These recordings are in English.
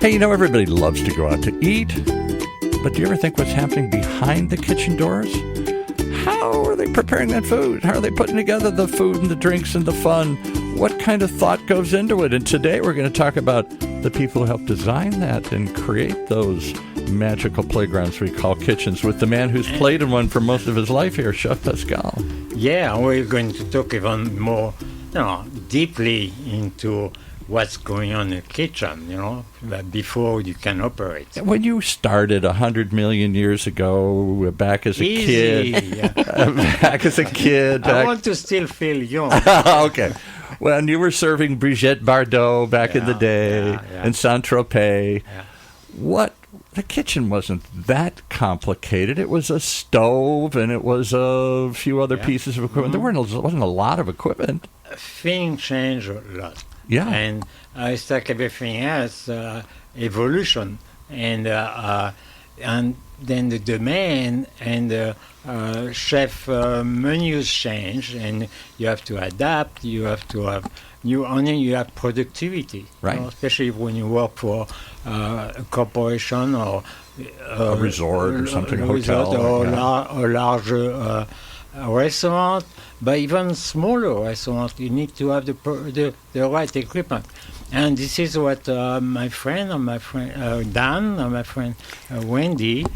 Hey, you know, everybody loves to go out to eat, but do you ever think what's happening behind the kitchen doors? How are they preparing that food? How are they putting together the food and the drinks and the fun? What kind of thought goes into it? And today we're going to talk about the people who help design that and create those magical playgrounds we call kitchens with the man who's played in one for most of his life here, Chef Pascal. Yeah, we're going to talk even more, deeply into what's going on in the kitchen, before you can operate. When you started 100 million years ago, back as a kid, I want to still feel young. Okay. When you were serving Brigitte Bardot back in the day in Saint-Tropez, the kitchen wasn't that complicated. It was a stove and it was a few other pieces of equipment. There wasn't a lot of equipment. Things changed a lot. Yeah. And it's like everything else, evolution. And then the demand and the chef menus change, and you have to adapt. You have to have you have productivity, right? Especially when you work for a corporation or a resort or something, a hotel, or a large restaurant. But even smaller restaurants, you need to have the right equipment. And this is what my friend Dan and my friend Wendy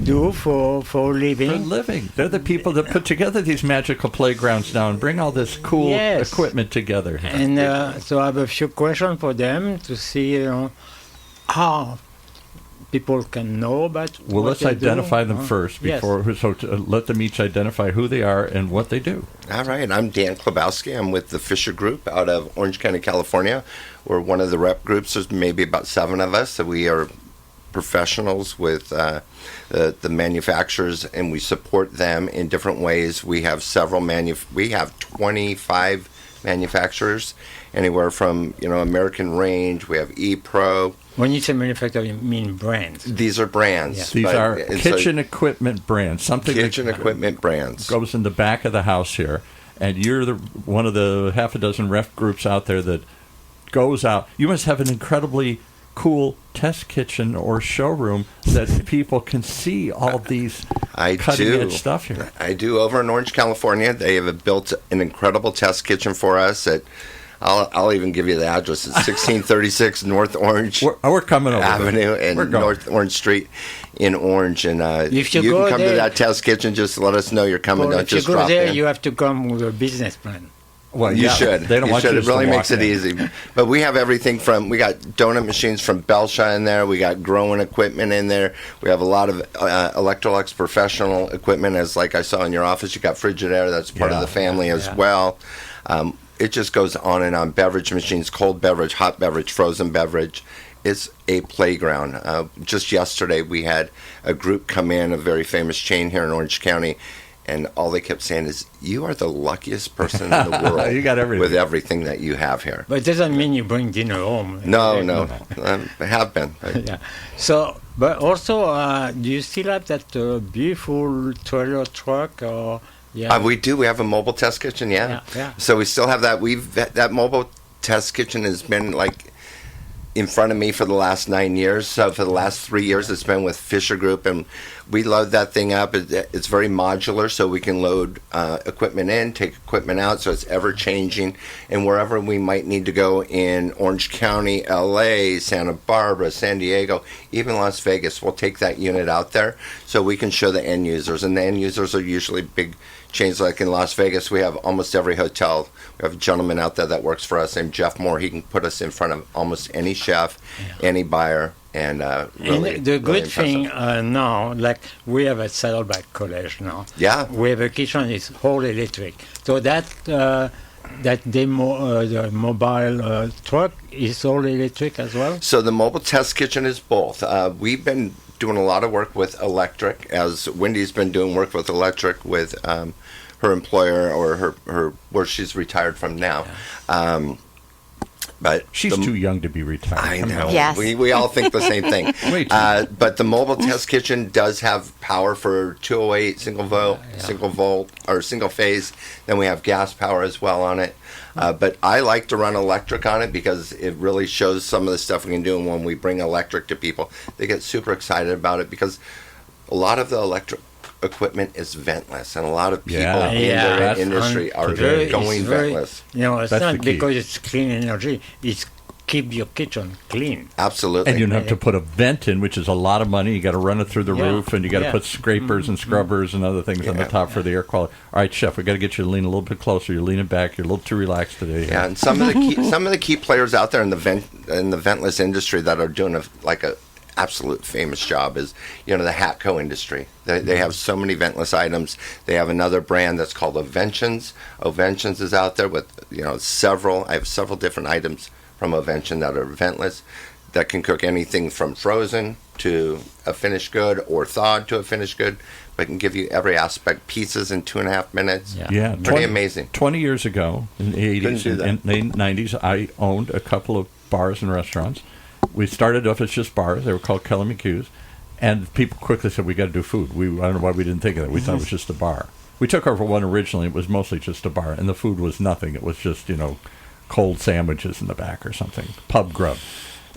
do for a living. For a living. They're the people that put together these magical playgrounds now and bring all this cool equipment together. And so I have a few questions for them to see how people can know about Well, let's identify them first before, so let them each identify who they are and what they do. All right. I'm Dan Chlebowski. I'm with the Fisher Group out of Orange County, California. We're one of the rep groups. There's maybe about 7 of us. So we are professionals with the manufacturers, and we support them in different ways. We have we have 25 manufacturers, anywhere from American Range. We have E-Pro. When you say manufacturer, you mean brands? These are brands. Yeah. These are kitchen equipment brands. Equipment brands goes in the back of the house here, and you're one of the half a dozen ref groups out there that goes out. You must have an incredibly cool test kitchen or showroom that people can see all these cutting-edge stuff here. I do. Over in Orange, California, they have built an incredible test kitchen for us at I'll even give you the address. It's 1636 North Orange we're coming over Avenue and North Orange Street in Orange. And if you can come to that test kitchen, just let us know you're coming. Don't just drop in. If you go there, you have to come with a business plan. Well, you should. They don't want you to It really makes it easy. But we have everything we got donut machines from Belsha in there. We got growing equipment in there. We have a lot of Electrolux professional equipment, as like I saw in your office. You got Frigidaire. That's part of the family as well. It just goes on and on. Beverage machines, cold beverage, hot beverage, frozen beverage. It's a playground. Just yesterday, we had a group come in, a very famous chain here in Orange County, and all they kept saying is, "You are the luckiest person in the world you got everything. with everything that you have here." But it doesn't mean you bring dinner home. No. I have been. Yeah. So, but also, do you still have that beautiful trailer truck or... Yeah. We do. We have a mobile test kitchen, yeah. So we still have that. That mobile test kitchen has been in front of me for the last 9 years. So for the last 3 years, it's been with Fisher Group, and we load that thing up. It's very modular, so we can load equipment in, take equipment out, so it's ever changing. And wherever we might need to go in Orange County, LA, Santa Barbara, San Diego, even Las Vegas, we'll take that unit out there so we can show the end users. And the end users are usually big chains. Like in Las Vegas, we have almost every hotel. We have a gentleman out there that works for us named Jeff Moore. He can put us in front of almost any chef, any buyer, and really. And the good thing now, like we have at Saddleback College now. Yeah. We have a kitchen. It's all electric. So that the mobile truck is all electric as well. So the mobile test kitchen is both. We've been doing a lot of work with electric, as Wendy's been doing work with electric with her employer or her where she's retired from now. But she's too young to be retired. I know. Yes. We all think the same thing. But the mobile test kitchen does have power for 208 single volt or single phase. Then we have gas power as well on it. But I like to run electric on it because it really shows some of the stuff we can do. And when we bring electric to people, they get super excited about it because a lot of the electric equipment is ventless, and a lot of people in their industry are going ventless. It's not because it's clean energy. It's keep your kitchen clean. Absolutely. And you have to put a vent in, which is a lot of money. You got to run it through the roof, and you got to put scrapers and scrubbers and other things on the top for the air quality. All right, Chef, we got to get you to lean a little bit closer. You're leaning back. You're a little too relaxed today. Yeah, and some of the key players out there in the ventless industry that are doing a absolute famous job is the Hatco industry. They have so many ventless items. They have another brand that's called Oventions. Oventions is out there with several. I have several different items from Ovention that are ventless that can cook anything from frozen to a finished good or thawed to a finished good, but can give you every aspect, pizzas in 2.5 minutes. Yeah, pretty amazing. 20 years ago in the 80s and the 90s, I owned a couple of bars and restaurants. We started off as just bars. They were called Kelly McHugh's. And people quickly said, we got to do food. I don't know why we didn't think of that. We thought it was just a bar. We took over one originally. It was mostly just a bar. And the food was nothing. It was just, cold sandwiches in the back or something. Pub grub.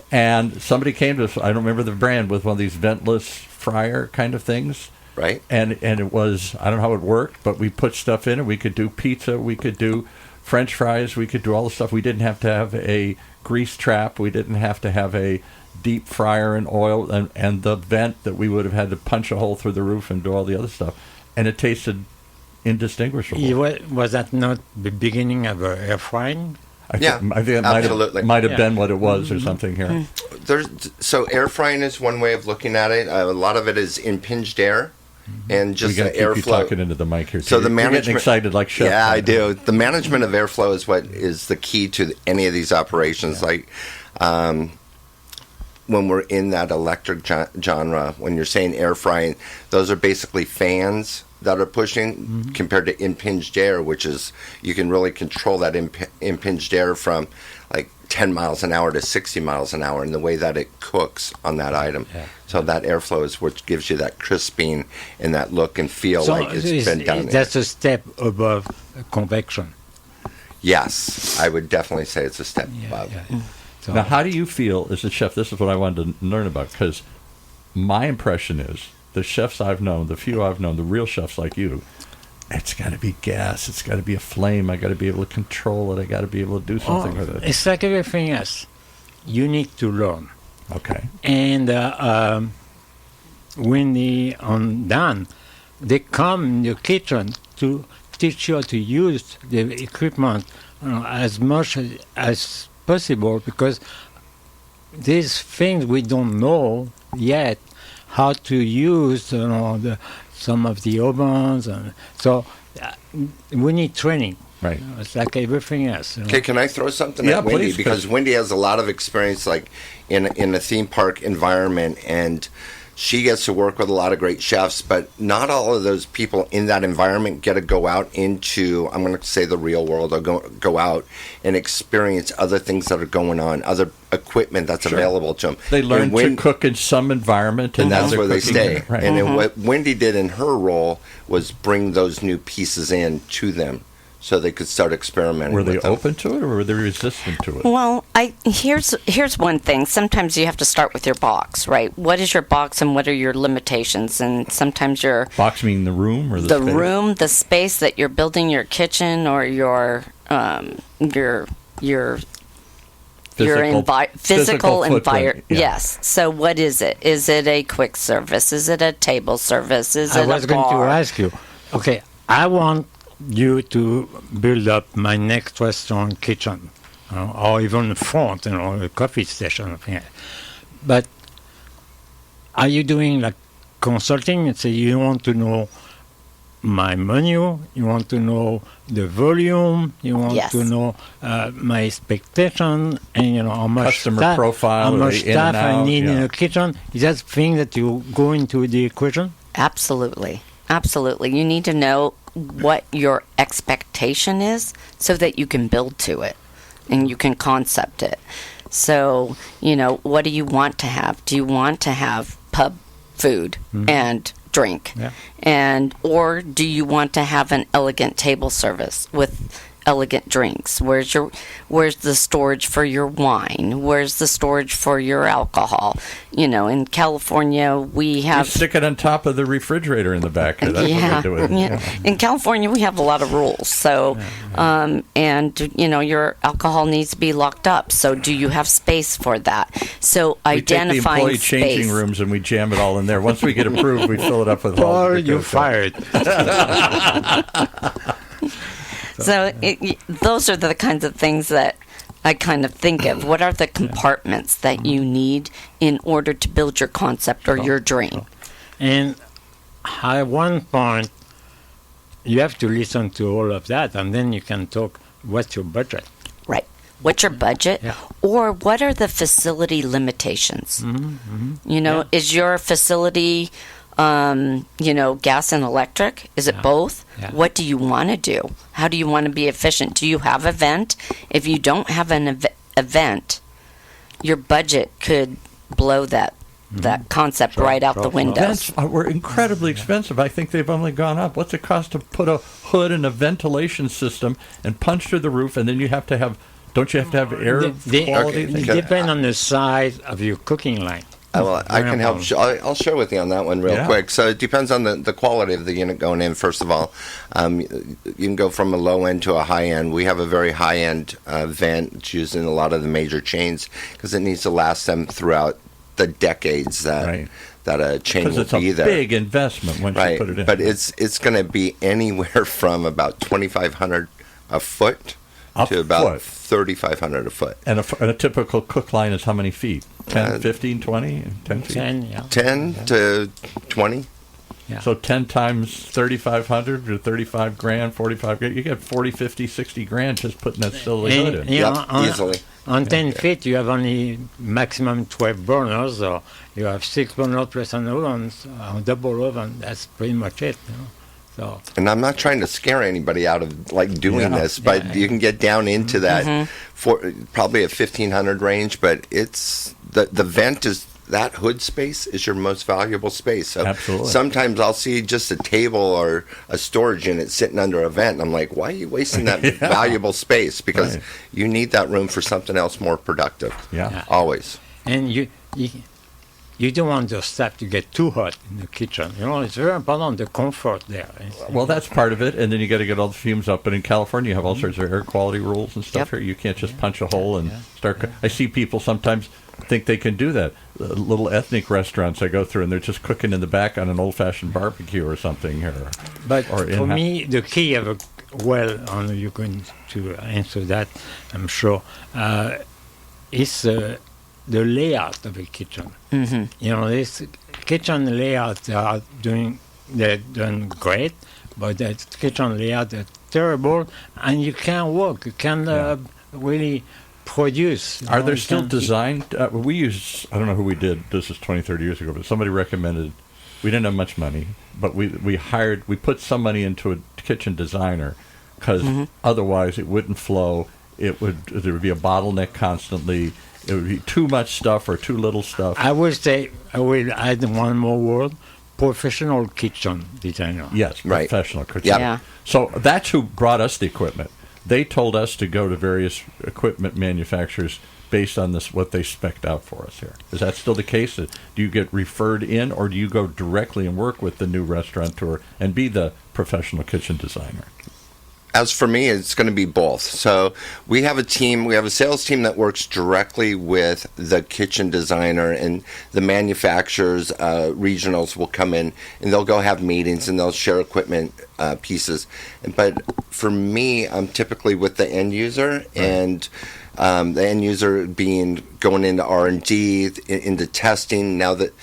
And somebody came to us, I don't remember the brand, with one of these ventless fryer kind of things. Right. And it was, I don't know how it worked, but we put stuff in it. We could do pizza. We could do French fries. We could do all the stuff. We didn't have to have a grease trap. We didn't have to have a deep fryer in oil and the vent that we would have had to punch a hole through the roof and do all the other stuff. And it tasted indistinguishable. Was that not the beginning of air frying? I think it absolutely. might have been what it was or something here. So air frying is one way of looking at it. A lot of it is impinged air. And just the airflow. You talking into the mic here. So the management, you're getting excited like Chef. Yeah, I do. The management of airflow is what is the key to any of these operations. Yeah. Like when we're in that electric genre, when you're saying air frying, those are basically fans that are pushing compared to impinged air, which is you can really control that impinged air from like 10 miles an hour to 60 miles an hour in the way that it cooks on that item. Yeah. So that airflow is what gives you that crisping and that look and feel like it's been done. That's a step above convection. Yes, I would definitely say it's a step above. Yeah. So. Now, how do you feel as a chef? This is what I wanted to learn about, because my impression is the chefs I've known, the few I've known, the real chefs like you, it's got to be gas. It's got to be a flame. I got to be able to control it. I got to be able to do something with it. It's like everything else. You need to learn. Okay. And when Dan, they come in the kitchen to teach you how to use the equipment as much as possible, because these things we don't know yet how to use some of the ovens, and so we need training. Right. It's like everything else. Okay, can I throw something at Wendy? Please, because Wendy has a lot of experience like in a theme park environment, and she gets to work with a lot of great chefs, but not all of those people in that environment get to go out into, I'm going to say, the real world, or go out and experience other things that are going on, other equipment that's available to them. They learn to cook in some environment, and that's where they stay. Right. And then what Wendy did in her role was bring those new pieces in to them, so they could start experimenting. Were they with them. open to it, or were they resistant to it? Well, here's one thing. Sometimes you have to start with your box, right? What is your box, and what are your limitations? And sometimes your box meaning the room, or the space? Room, the space that you're building your kitchen, or your physical environment. Yeah. Yes. So what is it? Is it a quick service? Is it a table service? Is it a bar? I was going to ask you. Okay, I want you to build up my next restaurant kitchen, or even the front, a coffee station. But are you doing like consulting? And say you want to know my menu, you want to know the volume, you want to know my expectation, and how much customer staff, profile, how much staff I need in a the kitchen. Is that thing that you go into the equation? Absolutely. You need to know what your expectation is so that you can build to it. and you can concept it. So, what do you want to have? Do you want to have pub food and drink? Or do you want to have an elegant table service with elegant drinks? Where's the storage for your wine? Where's the storage for your alcohol? In California we have... You stick it on top of the refrigerator in the back. That's what we do with it. In California we have a lot of rules. So, your alcohol needs to be locked up. So do you have space for that? So identifying we take the employee changing rooms and we jam it all in there. Once we get approved, we fill it up with all. Or you're fired. So those are the kinds of things that I kind of think of. What are the compartments that you need in order to build your concept or your dream? And at one point, you have to listen to all of that, and then you can talk, what's your budget? Right. What's your budget? Yeah. Or what are the facility limitations? Is your facility... gas and electric? Is it both? Yeah. What do you want to do? How do you want to be efficient? Do you have an event? If you don't have an event, your budget could blow that concept right out the window. Events were incredibly expensive. I think they've only gone up. What's it cost to put a hood and a ventilation system and punch through the roof, and then you have to have... Don't you have to have air quality? It depends on the size of your cooking line. I can help. I'll share with you on that one real quick. So it depends on the quality of the unit going in. First of all, you can go from a low end to a high end. We have a very high end vent. It's used in a lot of the major chains because it needs to last them throughout the decades that a chain will be there. It's a big investment once you put it in. But it's going to be anywhere from about $2,500 a foot to about $3,500 a foot. And a typical cook line is how many feet? 10, 15, 20? 10 feet? 10 to 20. Yeah. So 10 times 3,500 or 35 grand, 45 grand. You get 40, 50, 60 grand just putting that silly hood in. Easily. On 10 feet, you have only maximum 12 burners, or you have 6 burners plus an oven, a double oven. That's pretty much it. So. And I'm not trying to scare anybody out of doing this, but you can get down into that for probably a 1,500 range. But it's the vent is that hood space is your most valuable space. So absolutely. Sometimes I'll see just a table or a storage unit sitting under a vent, and I'm like, why are you wasting that valuable space? Because you need that room for something else more productive. Always. And you don't want your stuff to get too hot in the kitchen. It's very important, the comfort there. Well, that's part of it, and then you got to get all the fumes up. But in California, you have all sorts of air quality rules and stuff here. You can't just punch a hole and start... I see people sometimes think they can do that. Little ethnic restaurants I go through, and they're just cooking in the back on an old-fashioned barbecue or something here. But for me, the key of a well, and you're going to answer that, I'm sure, is... the layout of the kitchen. This kitchen layout they're doing great, but the kitchen layout is terrible, and you can't work. You can't really produce. Are there still designed? We use, I don't know who we did, this is 20, 30 years ago, but somebody recommended, we didn't have much money, but we put some money into a kitchen designer, because otherwise it wouldn't flow. There would be a bottleneck constantly. It would be too much stuff or too little stuff. I would say, I will add one more word, professional kitchen designer. Yes, professional kitchen. Yeah. So that's who brought us the equipment. They told us to go to various equipment manufacturers based on what they spec'd out for us here. Is that still the case? Do you get referred in, or do you go directly and work with the new restaurateur and be the professional kitchen designer? As for me, it's going to be both. So we have a sales team that works directly with the kitchen designer, and the manufacturers, regionals will come in, and they'll go have meetings, and they'll share equipment pieces. But for me, I'm typically with the end user, and the end user going into R&D, into testing. Now that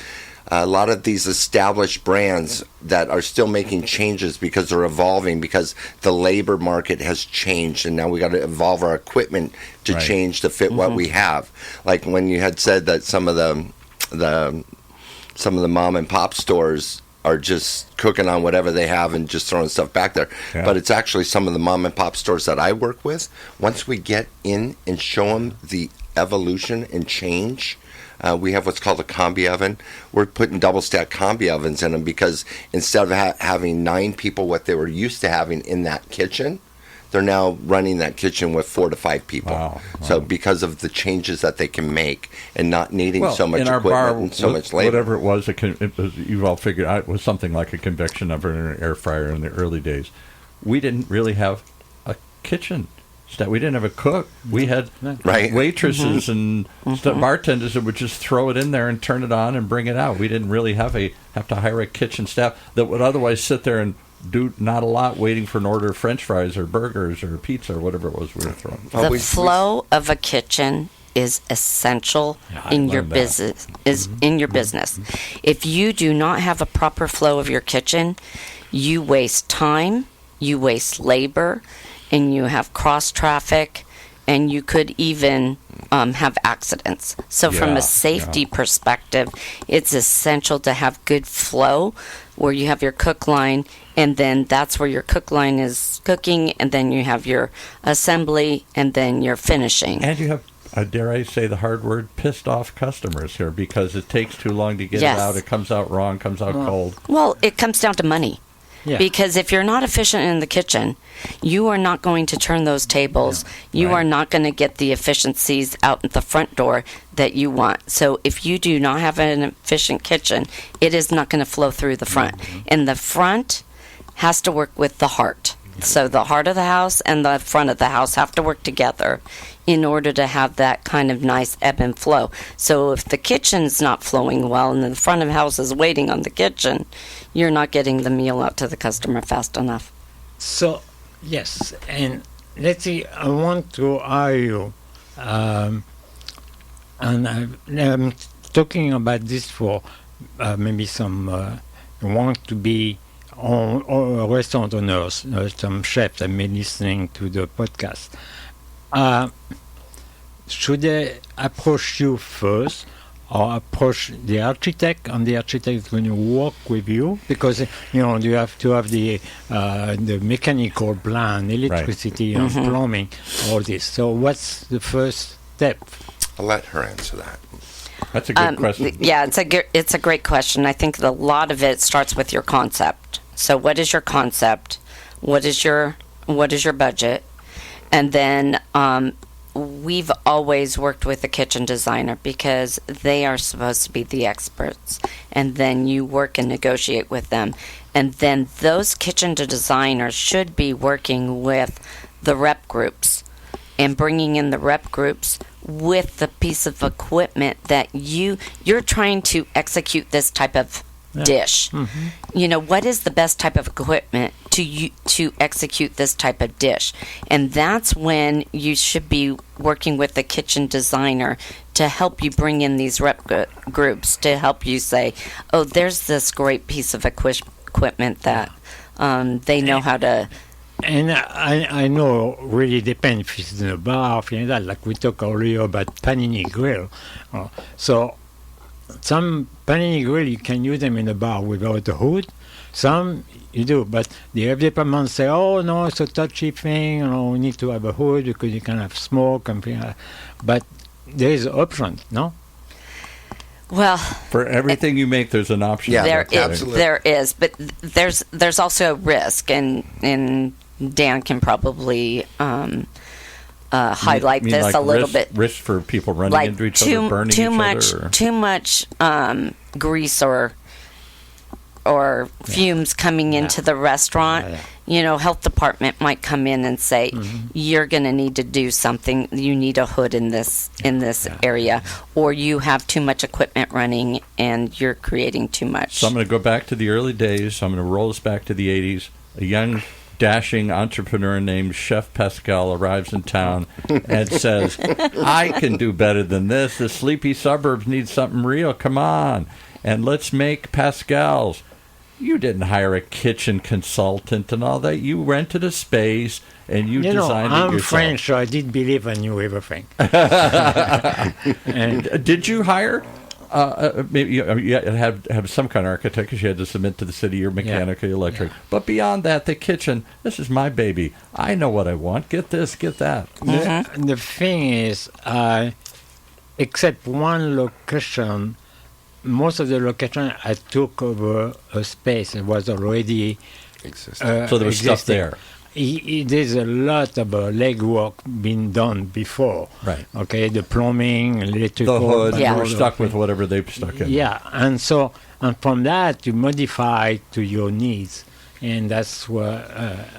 a lot of these established brands that are still making changes because they're evolving, because the labor market has changed, and now we got to evolve our equipment to change to fit what we have. Like when you had said that some of the mom and pop stores are just cooking on whatever they have and just throwing stuff back there. Yeah. But it's actually some of the mom and pop stores that I work with. Once we get in and show them the evolution and change, we have what's called a combi oven. We're putting double stack combi ovens in them because instead of having 9 people, what they were used to having in that kitchen, they're now running that kitchen with 4 to 5 people. Wow. So because of the changes that they can make and not needing so much in our equipment bar, and so much labor. Whatever it was, you've all figured out it was something like a convection oven or an air fryer in the early days. We didn't really have a kitchen. We didn't have a cook. We had waitresses and bartenders that would just throw it in there and turn it on and bring it out. We didn't really have to hire a kitchen staff that would otherwise sit there and do not a lot waiting for an order of French fries or burgers or pizza or whatever it was we were throwing. The flow of a kitchen is essential in your business. In your business. If you do not have a proper flow of your kitchen, you waste time, you waste labor, and you have cross traffic, and you could even have accidents. So from a safety perspective, it's essential to have good flow where you have your cook line, and then that's where your cook line is cooking, and then you have your assembly, and then your finishing. And you have, dare I say the hard word, pissed off customers here because it takes too long to get it out. It comes out wrong, comes out cold. Well, it comes down to money. Yeah. Because if you're not efficient in the kitchen, you are not going to turn those tables. You are not going to get the efficiencies out at the front door that you want. So if you do not have an efficient kitchen, it is not going to flow through the front. And the front has to work with the heart. So the heart of the house and the front of the house have to work together in order to have that kind of nice ebb and flow. So if the kitchen's not flowing well and the front of the house is waiting on the kitchen, you're not getting the meal out to the customer fast enough. So, yes, and let's see, I want to argue, and I'm talking about this for maybe some want to be restaurant owners, some chefs that may be listening to the podcast. Should they approach you first or approach the architect, and the architect is going to work with you? Because, you have to have the mechanical plan, electricity, and plumbing, all this. So what's the first step? I'll let her answer that. That's a good question. Yeah, it's a great question. I think a lot of it starts with your concept. So what is your concept? What is your budget? And then we've always worked with a kitchen designer because they are supposed to be the experts. And then you work and negotiate with them. And then those kitchen designers should be working with the rep groups and bringing in the rep groups with the piece of equipment that you're trying to execute this type of dish. What is the best type of equipment to execute this type of dish? And that's when you should be working with the kitchen designer to help you bring in these rep groups to help you say, oh, there's this great piece of equipment that they know how to. And I know really depends if it's in a bar or something like that. Like we talked earlier about panini grill. So some panini grill, you can use them in a bar without a hood. Some you do, but the health department say, oh, no, it's a touchy thing. We need to have a hood because you can have smoke and things like that. But there is an option, no? Well, for everything you make, there's an option. Yeah, there is, but there's also a risk, and Dan can probably highlight this like a little bit. Risk for people running into each other, burning each other? Too much grease or fumes coming into the restaurant. Health department might come in and say, you're going to need to do something. You need a hood in this area, or you have too much equipment running and you're creating too much. So I'm going to go back to the early days. I'm going to roll us back to the 80s. A young, dashing entrepreneur named Chef Pascal arrives in town and says, I can do better than this. The sleepy suburbs need something real. Come on. And let's make Pascal's. You didn't hire a kitchen consultant and all that. You rented a space and you designed it yourself. I'm French, so I did believe I knew everything. And did you hire maybe you had to have some kind of architect because you had to submit to the city your mechanical, electric. Yeah. But beyond that, the kitchen, this is my baby. I know what I want. Get this, get that. The thing is, except one location, most of the location I took over a space that was already existing. So there was stuff there. There's a lot of legwork being done before. Right. Okay, the plumbing, electrical. The hood, you were stuck with whatever they stuck in. Yeah, and from that you modify to your needs. And that's what.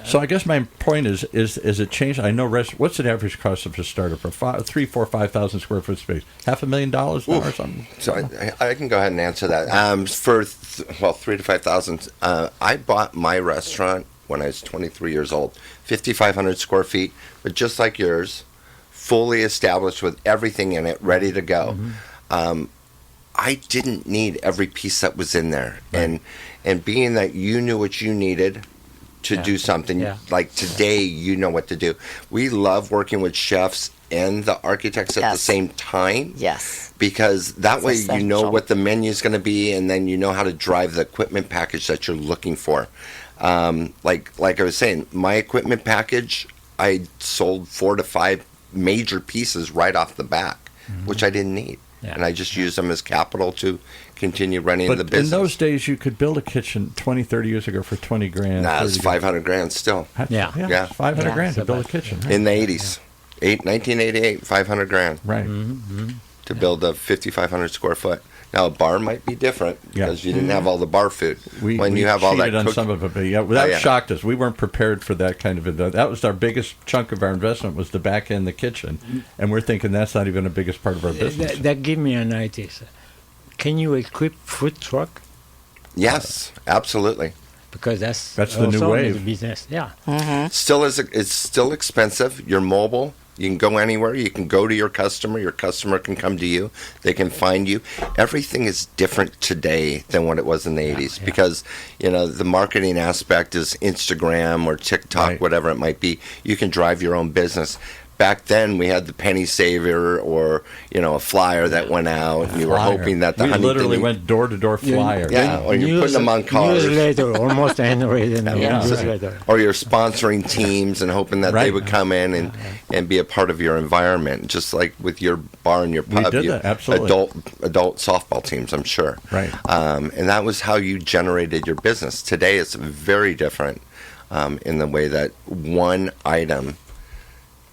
So I guess my point is it changed? I know. What's the average cost of a starter for 3, 4, 5,000 square foot space? $500,000 now or something? So I can go ahead and answer that. For 3 to 5,000. I bought my restaurant when I was 23 years old, 5,500 square feet, but just like yours, fully established with everything in it, ready to go. Mm-hmm. I didn't need every piece that was in there, right. And being that you knew what you needed to do something, like today you know what to do. We love working with chefs and the architects at the same time. Yes. Because that way you know what the menu is going to be, and then you know how to drive the equipment package that you're looking for. Like I was saying, my equipment package, I sold 4 to 5 major pieces right off the back, which I didn't need. Yeah. And I just used them as capital to continue running the business. In those days, you could build a kitchen 20, 30 years ago for $20,000. Nah, it's $500,000 still. Yeah. $500,000 to build a kitchen. Right? In the 80s. 1988, $500,000. Right. To build a 5,500 square foot. Now, a bar might be different because you didn't have all the bar food. When you have all that on some of it, but that shocked us. We weren't prepared for that kind of event. That was our biggest chunk of our investment, was the back end, the kitchen, and we're thinking that's not even the biggest part of our business. That gave me an idea. Can you equip food truck? Yes, absolutely. Because that's the new wave. Business. Yeah. Mm-hmm. It's still expensive. You're mobile. You can go anywhere. You can go to your customer. Your customer can come to you. They can find you. Everything is different today than what it was in the 80s because, the marketing aspect is Instagram or TikTok, whatever it might be. You can drive your own business. Back then, we had the penny saver or, a flyer that went out, and you were hoping that the We literally went door-to-door flyer. Or you're putting them on cars. Newsletter, almost handwritten newsletter. Or you're sponsoring teams and hoping that they would come in and be a part of your environment, just like with your bar and your pub. We did that, absolutely. Adult softball teams, I'm sure. Right. And that was how you generated your business. Today, it's very different in the way that one item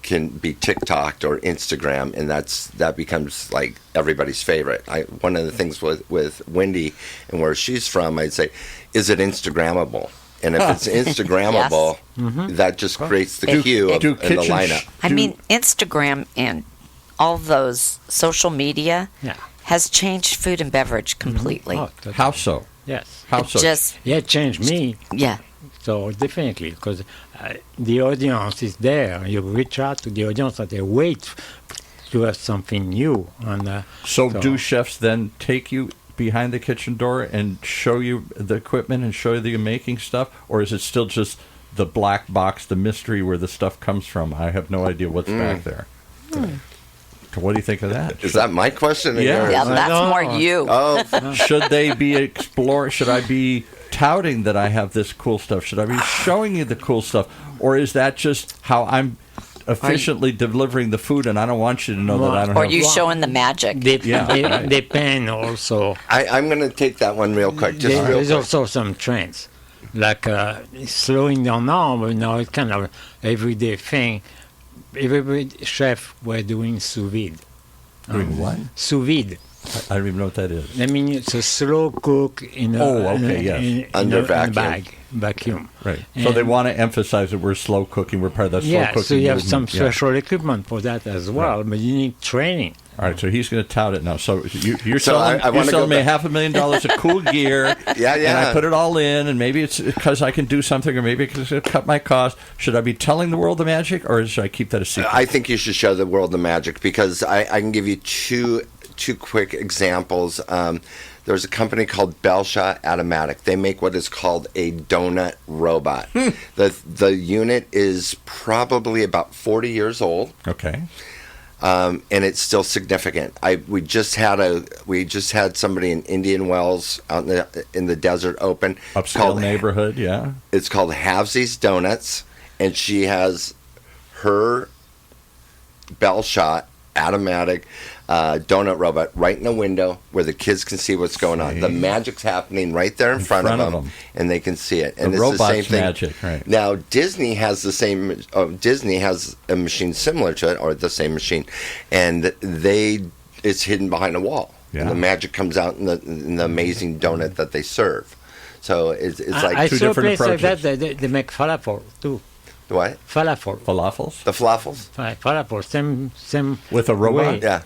can be TikToked or Instagram, and that becomes like everybody's favorite. One of the things with Wendy and where she's from, I'd say, is it Instagrammable? And if it's Instagrammable, that just creates the queue in the lineup. I mean, Instagram and all those social media has changed food and beverage completely. How so? Yes. How so? It changed me. Yeah. So definitely, because the audience is there. You reach out to the audience and they wait to have something new. And so do chefs then take you behind the kitchen door and show you the equipment and show you the making stuff? Or is it still just the black box, the mystery where the stuff comes from? I have no idea what's back there. What do you think of that? Is that my question? Yeah, that's more you. Oh. Should they be exploring? Should I be touting that I have this cool stuff? Should I be showing you the cool stuff? Or is that just how I'm efficiently delivering the food and I don't want you to know that I don't have... Or you showing the magic. Depend also. I'm going to take that one real quick. There's also some trends. Like slowing down now, but now it's kind of everyday thing. Every chef were doing sous vide. Doing what? Sous vide. I don't even know what that is. I mean, it's a slow cook in a, under vacuum. Right. And so they want to emphasize that we're slow cooking. We're part of that slow cooking. So you have some special equipment for that as well, but you need training. All right, so he's going to tout it now. So you're selling me $500,000 of cool gear, and I put it all in, and maybe it's because I can do something, or maybe because it'll cut my cost. Should I be telling the world the magic, or should I keep that a secret? I think you should show the world the magic, because I can give you two quick examples. There's a company called Belsha Automatic. They make what is called a donut robot. The unit is probably about 40 years old. Okay. and it's still significant. We just had somebody in Indian Wells out in the desert open. Upscale neighborhood, yeah. It's called Havesey's Donuts, and she has her bell shot automatic donut robot right in the window where the kids can see what's going on. The magic's happening right there in front of them, and they can see it. And the it's robot's the same thing. Magic, right? Now Disney has the same. Disney has a machine similar to it, or the same machine, and it's hidden behind a wall. Yeah. And the magic comes out in the amazing donut that they serve. So it's like I two saw a different place approaches. like that. They make falafel too. What? Falafels? The falafels? Falafel, same with a robot? way. Yeah.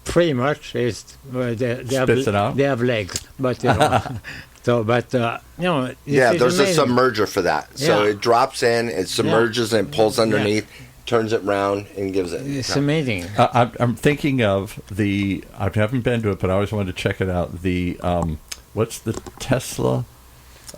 Pretty much. They Spits it out? They have legs, but Yeah, there's amazing. a submerger for that. So Yeah. it drops in, it submerges, and it pulls underneath, turns it round, and gives it. It's amazing. I'm thinking of I haven't been to it, but I always wanted to check it out. What's the Tesla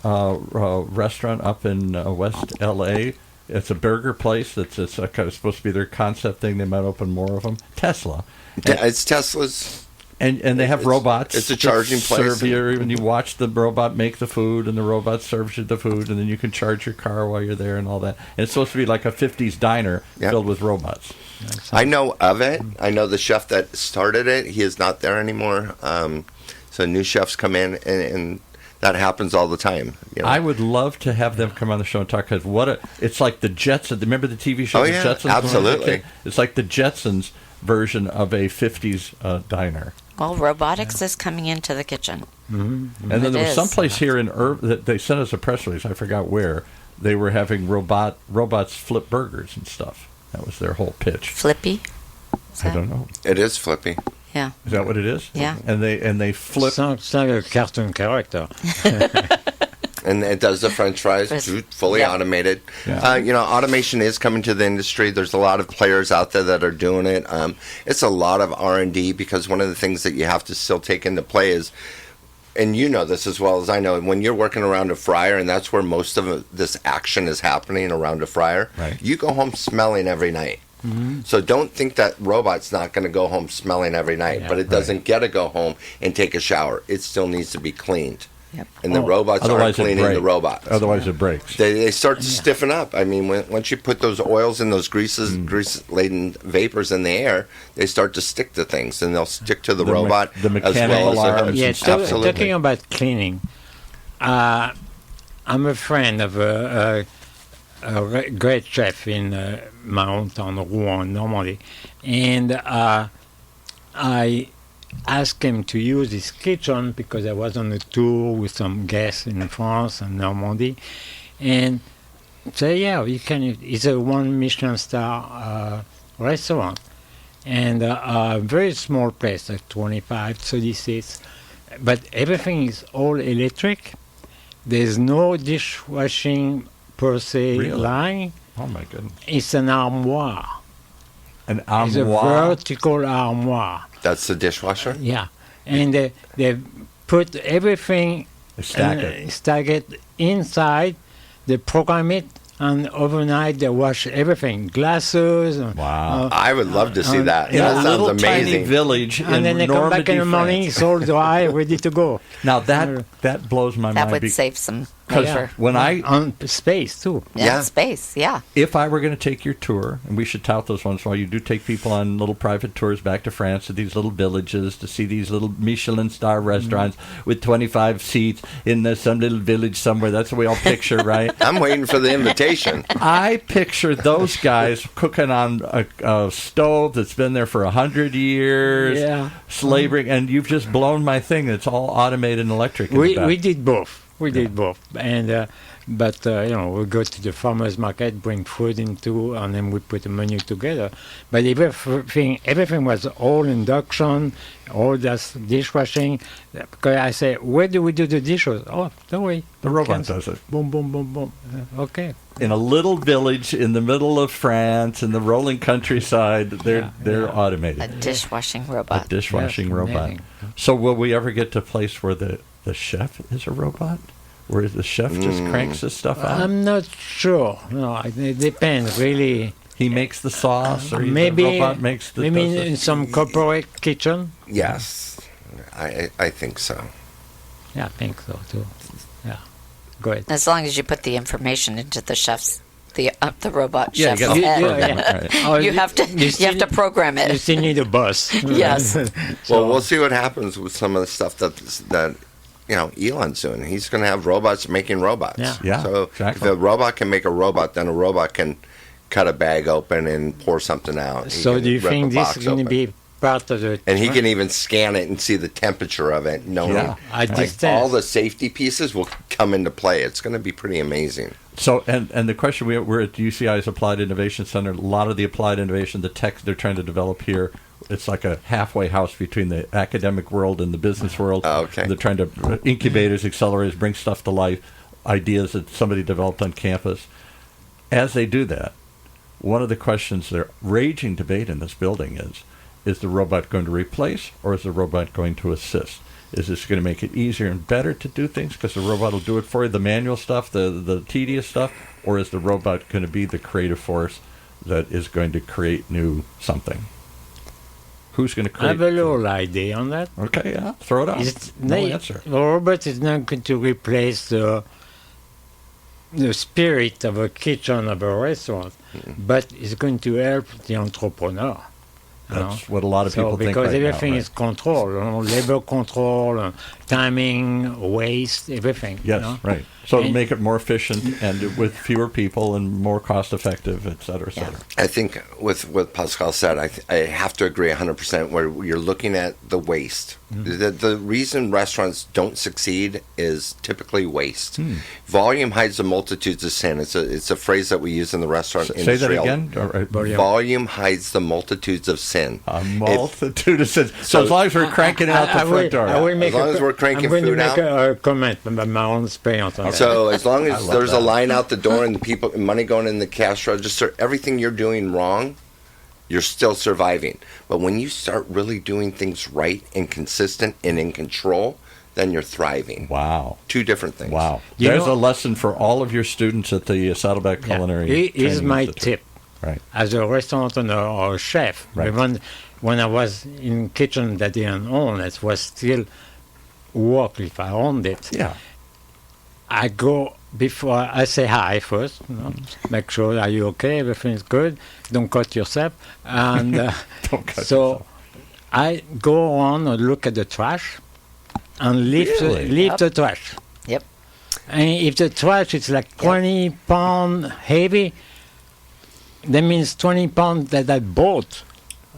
restaurant up in West L.A.? It's a burger place. It's supposed to be their concept thing. They might open more of them. Tesla. It's Tesla's. And they have robots. It's a charging place. Serve you, and you watch the robot make the food, and the robot serves you the food, and then you can charge your car while you're there and all that. And it's supposed to be like a 50s diner filled with robots. I know of it. I know the chef that started it. He is not there anymore. So new chefs come in, and that happens all the time. You know? I would love to have them come on the show and talk, because it's like the Jetsons. Remember the TV show The Jetsons? Absolutely. It's like the Jetsons version of a 50s diner. Well, robotics is coming into the kitchen. Mm-hmm. And then there was someplace here in that they sent us a press release. I forgot where. They were having robots flip burgers and stuff. That was their whole pitch. Flippy? I don't know. It is Flippy. Yeah. Is that what it is? Yeah. And they flip. Sounds like a cartoon character. And it does the French fries, fully automated. Yeah. Automation is coming to the industry. There's a lot of players out there that are doing it. It's a lot of R&D, because one of the things that you have to still take into play is, and you know this as well as I know, when you're working around a fryer, and that's where most of this action is happening, around a fryer, you go home smelling every night. Mm-hmm. So don't think that robot's not going to go home smelling every night, but it doesn't get to go home and take a shower. It still needs to be cleaned. Yep. And the robots aren't cleaning the robots. Otherwise it breaks. They start to stiffen up. I mean, once you put those oils and those grease-laden vapors in the air, they start to stick to things, and they'll stick to the robot the mechanical as well as Yeah, absolutely. talking about cleaning, I'm a friend of a great chef in my hometown, Rouen, Normandy, and I asked him to use his kitchen because I was on a tour with some guests in France and Normandy, and say, you can. It's a 1 Michelin star restaurant, and a very small place, like 25, 30 seats, but everything is all electric. There's no dishwashing per se line. Oh my goodness! It's an armoire. An armoire. It's a vertical armoire. That's the dishwasher? Yeah. And they put everything, stack it inside, they program it, and overnight they wash everything, glasses. Wow. I would love to see that. In That a sounds little amazing. tiny village and then they come back in the morning, it's all dry, ready to go. Now that blows my mind. That would save some Because labor. when on space too. Yeah, space, yeah. If I were going to take your tour, and we should tout those once in a while, you do take people on little private tours back to France to these little villages to see these little Michelin star restaurants with 25 seats in some little village somewhere. That's what we all picture, right? I'm waiting for the invitation. I picture those guys cooking on a stove that's been there for 100 years, slavering, and you've just blown my thing. It's all automated and electric. We did both. We did both, and but we go to the farmers market, bring food into, and then we put a menu together. But everything was all induction, all that dishwashing. Because I say, where do we do the dishes? Oh, don't worry, the robot does it. Boom, boom, boom, boom. Okay. In a little village in the middle of France, in the rolling countryside, they're automated. A dishwashing robot. A dishwashing robot. Amazing. So will we ever get to a place where the chef is a robot? Where the chef just cranks this stuff out? I'm not sure. No, it depends, really. He makes the sauce, or maybe the robot makes the... maybe does the- in some corporate kitchen. Yes, I think so. Yeah, I think so too. Yeah, go ahead. As long as you put the information into the chef's, the robot Yeah, you chef's gotta head. program it, right. Oh, You have to program You it. still need a bus. Yes. Well, we'll see what happens with some of the stuff that Elon's doing. He's going to have robots making robots. Yeah, So exactly. if a robot can make a robot, then a robot can cut a bag open and pour something out. He So can do you rip a think this box is going to open. be part of the... And he can even scan it and see the temperature of it. Yeah. I Like understand. all the safety pieces will come into play. It's going to be pretty amazing. So, and the question, we're at UCI's Applied Innovation Center. A lot of the applied innovation, the tech they're trying to develop here, it's like a halfway house between the academic world and the business world. Oh, okay. They're trying to incubators, accelerators, bring stuff to life, ideas that somebody developed on campus. As they do that, one of the questions, their raging debate in this building is the robot going to replace, or is the robot going to assist? Is this going to make it easier and better to do things because the robot will do it for you, the manual stuff, the tedious stuff, or is the robot going to be the creative force that is going to create new something? Who's going to I create? have a little idea on that. Okay, yeah, throw it out. No answer. The robot is not going to replace the spirit of a kitchen of a restaurant, but it's going to help the entrepreneur. That's what a lot of people think because right now, everything right? is control, labor control, timing, waste, everything. Yes, right. So to And- make it more efficient and with fewer people and more cost effective, et cetera, et cetera. I think with what Pascal said, I have to agree 100% where you're looking at the waste. The reason restaurants don't succeed is typically waste. Volume hides the multitudes of sin. It's a phrase that we use in the restaurant industry. Say that again. Volume hides the multitudes of sin. A multitude of sins. So as long as we're cranking it out the front door. As long as we're cranking I'm going food to make out. a comment about my own experience on that. So as long as love there's that. a line out the door and the people money going in the cash register, everything you're doing wrong, you're still surviving. But when you start really doing things right and consistent and in control, then you're thriving. Wow. Two different things. Wow. You There's know- a lesson for all of your students at the Saddleback Culinary. Here's Training my Institute. tip. Right. As a restaurant owner or a chef, Right. when I was in kitchen that I didn't own, it was still work if I owned it. Yeah. I go before I say hi first, make sure are you okay, everything's good, don't cut yourself, and Don't cut so yourself. I go on and look at the trash and lift Really? the trash. Yep. And if the trash is like 20 pound heavy, that means 20 pounds that I bought.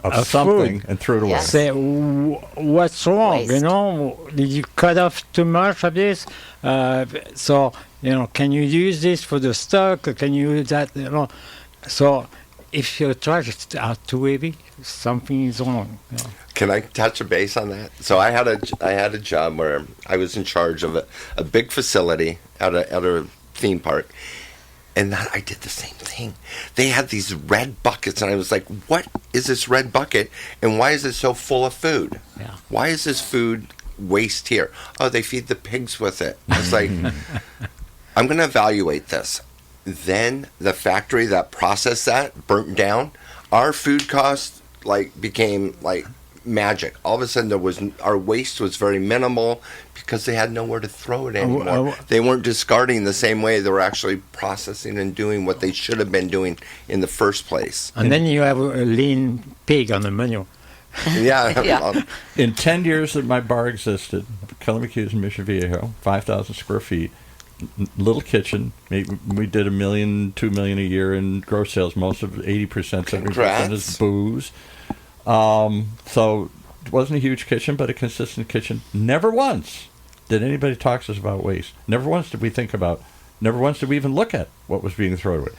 Of Of something food. and threw it away. Yes. Say, what's wrong? Waste. You know, did you cut off too much of this? So, can you use this for the stock? Or can you use that? So, if your trash are too heavy, something is wrong. Can I touch a base on that? So I had a job where I was in charge of a big facility at a theme park. And I did the same thing. They had these red buckets, and I was like, what is this red bucket, and why is it so full of food? Yeah. Why is this food waste here? Oh, they feed the pigs with it. I was like, I'm going to evaluate this. Then the factory that processed that burnt down. Our food costs became magic. All of a sudden, our waste was very minimal because they had nowhere to throw it anymore. They weren't discarding the same way. They were actually processing and doing what they should have been doing in the first place. And then you have a lean pig on the menu. Yeah. Yeah. In 10 years that my bar existed, Kelly McHugh's in Mission Viejo, 5,000 square feet, little kitchen. We did $1 million, $2 million a year in gross sales. Most of it, 80%, 70% Congrats. is booze. So it wasn't a huge kitchen, but a consistent kitchen. Never once did anybody talk to us about waste. Never once did we even look at what was being thrown away.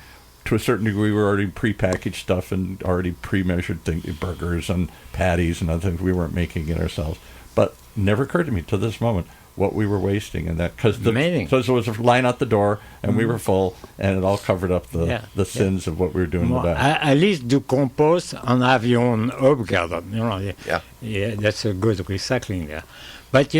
To a certain degree, we were already prepackaged stuff and already pre-measured things, burgers and patties and other things. We weren't making it ourselves. But never occurred to me to this moment what we were wasting in that. Amazing. So there was a line out the door, and we were full, and it all covered up the sins of what we were doing in the back. At least do compost and have your own herb garden. Yeah. That's a good recycling there. But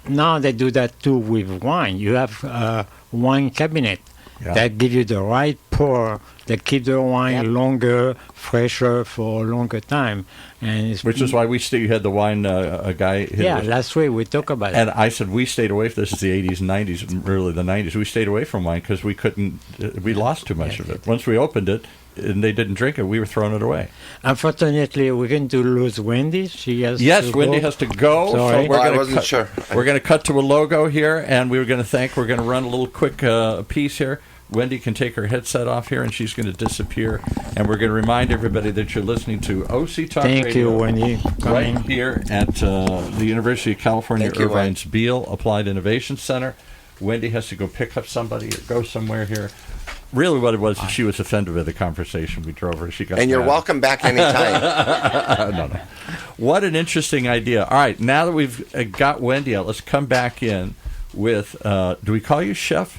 now they do that too with wine. You have a wine cabinet that give you the right pour. They keep the wine longer, fresher for a longer time. And which is why you had the wine a guy. Last week we talked about it. And I said we stayed away. This is the 80s and 90s, and really the 90s. We stayed away from wine because we couldn't. We lost too much of it. Once we opened it, and they didn't drink it, we were throwing it away. Unfortunately, we're going to lose Wendy. She has to Wendy go. has to go. Sorry. So I wasn't sure. We're going to cut to a logo here, and we're going to run a little quick piece here. Wendy can take her headset off here, and she's going to disappear. And we're going to remind everybody that you're listening to OCTalk Radio. Thank you, Wendy. Right here at the University of California, Irvine's Beale Applied Innovation Center. Wendy has to go pick up somebody or go somewhere here. Really what it was is she was offended with the conversation. We drove her. She got and you're mad. welcome back anytime. No. What an interesting idea. All right, now that we've got Wendy out, let's come back in with, do we call you Chef?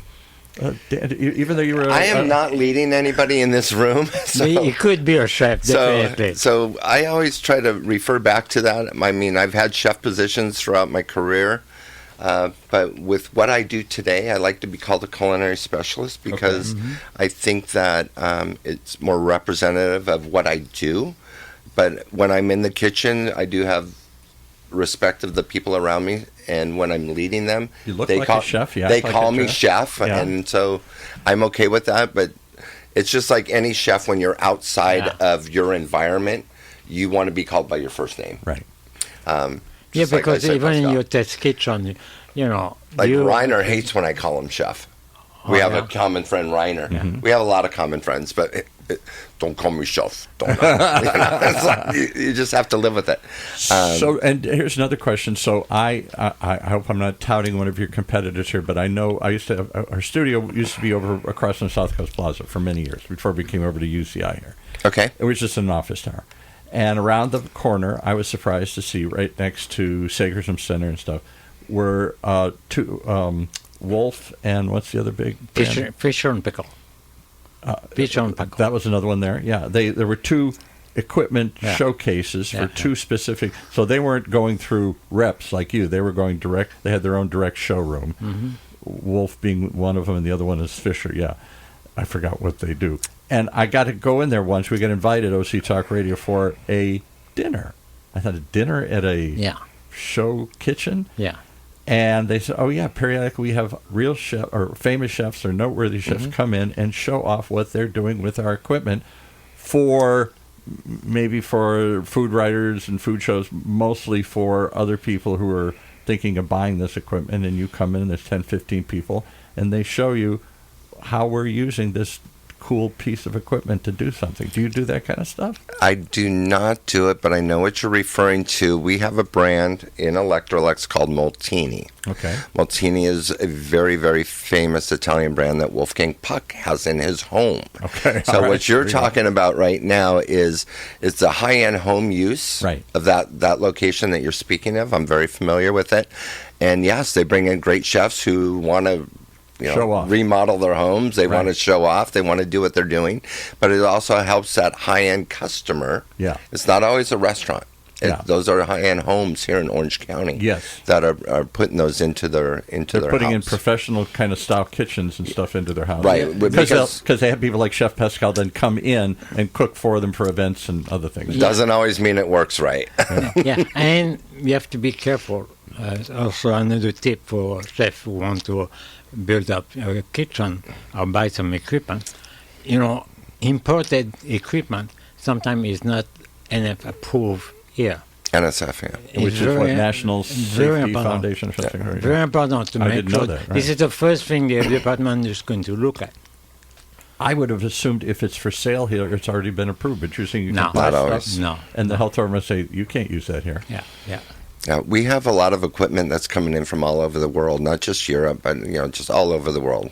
Even though you were... I am not leading anybody in this room. So, He could be a chef, definitely. So I always try to refer back to that. I mean, I've had chef positions throughout my career. But with what I do today, I like to be called a culinary specialist because I think that it's more representative of what I do. But when I'm in the kitchen, I do have respect of the people around me, and when I'm leading them, you look like a chef. They call me chef, and so I'm okay with that. But it's just like any chef, when you're outside of your environment, you want to be called by your first name, right? Because even in your test kitchen, like Reiner hates when I call him chef. We have a common friend, Reiner. Mm-hmm. We have a lot of common friends, but don't call me chef. Don't. It's like, you just have to live with it. And here's another question. So I hope I'm not touting one of your competitors here, but I know I used to have, our studio used to be over across from South Coast Plaza for many years before we came over to UCI here. Okay. It was just an office tower. And around the corner, I was surprised to see right next to Sagersum Center and stuff were two Wolf and what's the other big brand? Fisher and Pickle. Fisher and Pickle. That was another one there. Yeah, there were two equipment showcases for two specific. So they weren't going through reps like you. They were going direct. They had their own direct showroom. Mm-hmm. Wolf being one of them, and the other one is Fisher. Yeah, I forgot what they do. And I got to go in there once. We got invited, OCTalk Radio, for a dinner. I thought a dinner at a show kitchen. Yeah. And they said, periodically we have real chef or famous chefs or noteworthy chefs come in and show off what they're doing with our equipment for food writers and food shows, mostly for other people who are thinking of buying this equipment. And you come in and there's 10, 15 people, and they show you how we're using this cool piece of equipment to do something. Do you do that kind of stuff? I do not do it, but I know what you're referring to. We have a brand in Electrolux called Molteni. Okay. Molteni is a very, very famous Italian brand that Wolfgang Puck has in his home. Okay. So what you're talking about right now is it's a high-end home use of that location that you're speaking of. I'm very familiar with it. And yes, they bring in great chefs who want to show off, remodel their homes. They want to show off. They want to do what they're doing. But it also helps that high-end customer. Yeah. It's not always a restaurant. Those are high-end homes here in Orange County. Yes. That are putting those into their They're putting house. in professional kind of style kitchens and stuff into their house. Right. Because they have people like Chef Pascal then come in and cook for them for events and other things. Doesn't always mean it works right. And you have to be careful. Also, another tip for chefs who want to build up a kitchen or buy some equipment. Imported equipment sometimes is not NF approved here. NSF, Which is what, National Safety Foundation or something. Very important to make sure. This is the first thing the department is going to look at. I would have assumed if it's for sale here, it's already been approved. But you're saying you can buy not always. stuff, no. And the health department say you can't use that here. Yeah, we have a lot of equipment that's coming in from all over the world, not just Europe, but just all over the world.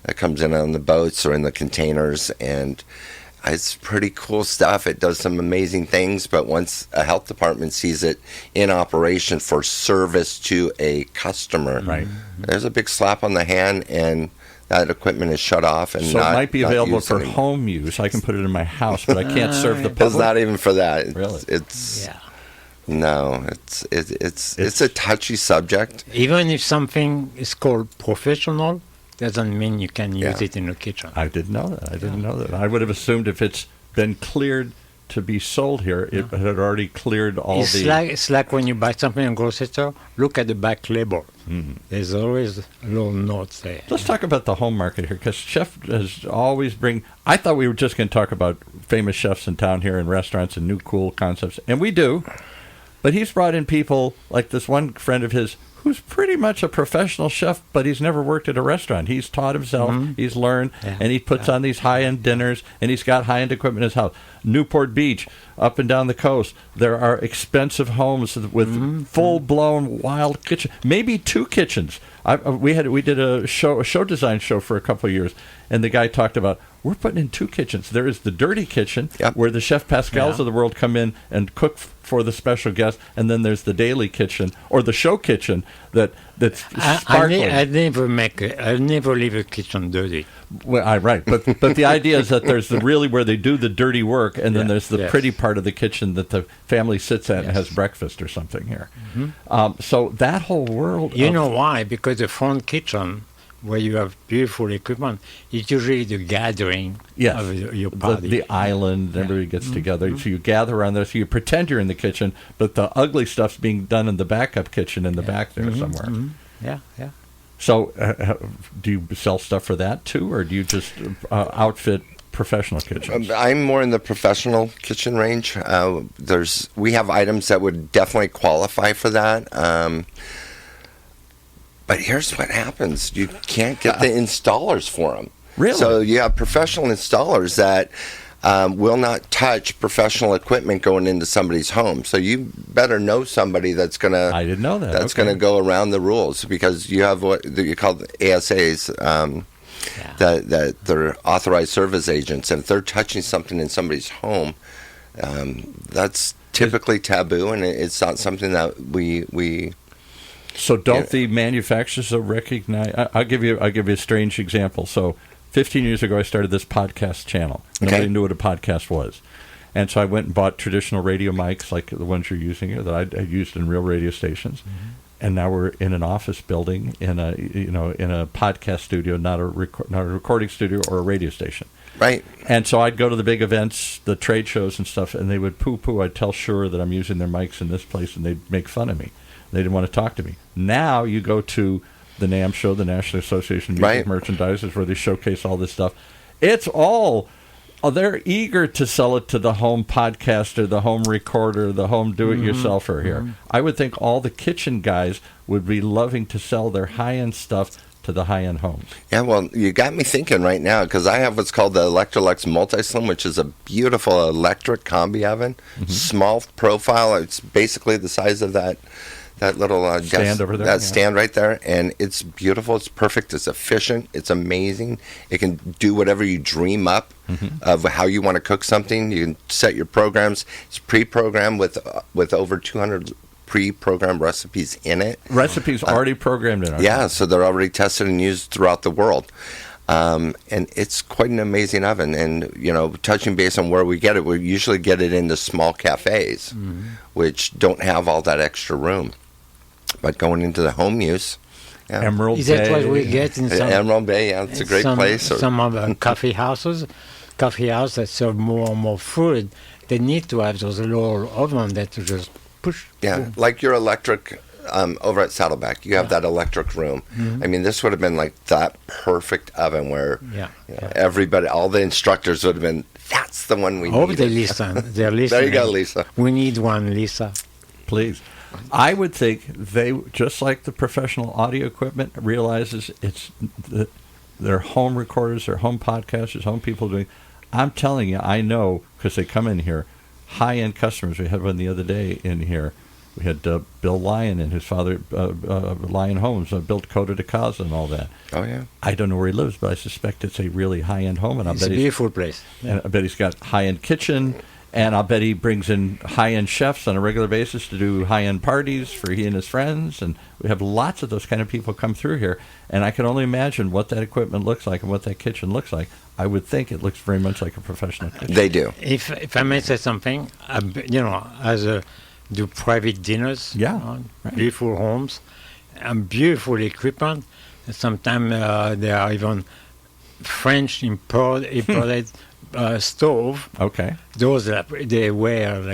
That comes in on the boats or in the containers, and it's pretty cool stuff. It does some amazing things, but once a health department sees it in operation for service to a customer, there's a big slap on the hand, and that equipment is shut off. And so it might be available for home use. I can put it in my house, but I can't serve the public. It's not even for that. Really? No, it's a touchy subject. Even if something is called professional, doesn't mean you can use it in the kitchen. I didn't know that. I didn't know that. I would have assumed if it's been cleared to be sold here, it had already cleared all It's like when you buy something in a grocery store, look at the back label. There's always little notes there. Let's talk about the home market here, because Chef has always I thought we were just going to talk about famous chefs in town here and restaurants and new cool concepts, and we do. But he's brought in people like this one friend of his who's pretty much a professional chef, but he's never worked at a restaurant. He's taught himself, he's learned, and he puts on these high-end dinners, and he's got high-end equipment in his house. Newport Beach, up and down the coast, there are expensive homes with full-blown wild kitchen, maybe 2 kitchens. We did a show design show for a couple of years, and the guy talked about, we're putting in 2 kitchens. There is the dirty kitchen, where the Chef Pascals of the world come in and cook for the special guests, and then there's the daily kitchen or the show kitchen that's sparkling. I never leave a kitchen dirty. Well, right, but the idea is that there's really where they do the dirty work, and then there's the pretty part of the kitchen that the family sits at and has breakfast or something here. So that whole world. You know why? Because the front kitchen, where you have beautiful equipment, it's usually the gathering of your party. The island, everybody gets together. So you gather around there, so you pretend you're in the kitchen, but the ugly stuff's being done in the backup kitchen in the back there somewhere. Yeah. So do you sell stuff for that too, or do you just outfit professional kitchens? I'm more in the professional kitchen range. We have items that would definitely qualify for that. But here's what happens. You can't get the installers for them. Really? So you have professional installers that will not touch professional equipment going into somebody's home. So you better know somebody that's going to... I didn't know that. That's going to go around the rules, because you have what you call the ASAs, that they're authorized service agents. And if they're touching something in somebody's home, that's typically taboo, and it's not something that we So don't the manufacturers recognize? I'll give you a strange example. So 15 years ago, I started this podcast channel. Nobody knew what a podcast was. And so I went and bought traditional radio mics like the ones you're using here that I used in real radio stations. And now we're in an office building in a podcast studio, not a recording studio or a radio station. Right. And so I'd go to the big events, the trade shows and stuff, and they would poo-poo. I'd tell Shure that I'm using their mics in this place, and they'd make fun of me. They didn't want to talk to me. Now you go to the NAMM show, the National Association of Music Merchandisers, where they showcase all this stuff. It's all... they're eager to sell it to the home podcaster, the home recorder, the home do-it-yourselfer here. I would think all the kitchen guys would be loving to sell their high-end stuff to the high-end homes. Yeah, well, you got me thinking right now, because I have what's called the Electrolux Multi-Slim, which is a beautiful electric combi oven, small profile. It's basically the size of that little stand over there, that stand right there, and it's beautiful. It's perfect. It's efficient. It's amazing. It can do whatever you dream up of how you want to cook something. You can set your programs. It's pre-programmed with over 200 pre-programmed recipes in it. Recipes already programmed in it. Yeah, so they're already tested and used throughout the world. And it's quite an amazing oven. And, touching base on where we get it, we usually get it into small cafes, which don't have all that extra room. But going into the home use, Emerald Bay. Is that what we get in some... Emerald Bay, it's a great place. Some of the coffee houses that serve more and more food, they need to have those little ovens that you just push. Yeah, like your electric over at Saddleback, you have that electric room. I mean, this would have been like that perfect oven where everybody, all the instructors would have been, that's the one we need. Oh, they're listening. They're listening. There you go, Lisa. We need one, Lisa. Please. I would think they, just like the professional audio equipment, realizes it's their home recorders, their home podcasters, home people doing. I'm telling you, I know, because they come in here, high-end customers. We had one the other day in here. We had Bill Lyon and his father, Lyon Homes, built Coda de Casa and all that. Oh, yeah. I don't know where he lives, but I suspect it's a really high-end home. And It's a beautiful place. And I bet he's got high-end kitchen. And I'll bet he brings in high-end chefs on a regular basis to do high-end parties for he and his friends. And we have lots of those kind of people come through here. And I can only imagine what that equipment looks like and what that kitchen looks like. I would think it looks very much like a professional kitchen. They do. If I may say something, do private dinners, beautiful homes, and beautiful equipment. Sometimes there are even French imported stove. Okay. Those they weigh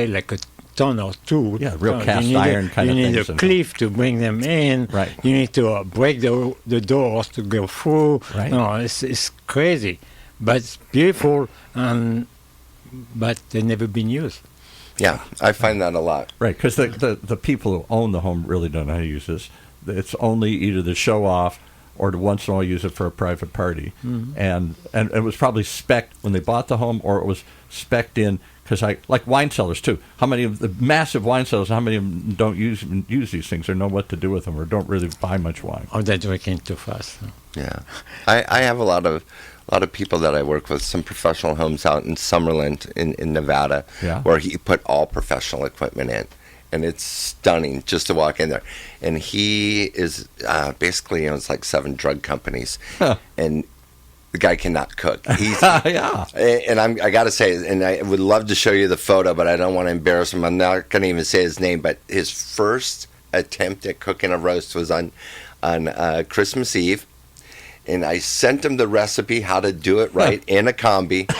like a ton or two. Yeah, real cast iron kind of things. You need a cliff to bring them in. Right. You need to break the doors to go through. Right. No, it's crazy, but it's beautiful, but they've never been used. Yeah, I find that a lot. Right, because the people who own the home really don't know how to use this. It's only either to show off or to once in a while use it for a private party. Mm-hmm. And it was probably spec'd when they bought the home, or it was spec'd in, because like wine cellars too. How many of the massive wine cellars, how many of them don't use these things or know what to do with them or don't really buy much wine? Or they're drinking too fast. Yeah. I have a lot of people that I work with, some professional homes out in Summerlin in Nevada, where he put all professional equipment in. And it's stunning just to walk in there. And he is basically owns like 7 drug companies. Huh. And the guy cannot cook. He's, and I got to say, and I would love to show you the photo, but I don't want to embarrass him. I'm not going to even say his name, but his first attempt at cooking a roast was on Christmas Eve. And I sent him the recipe, how to do it right, in a combi.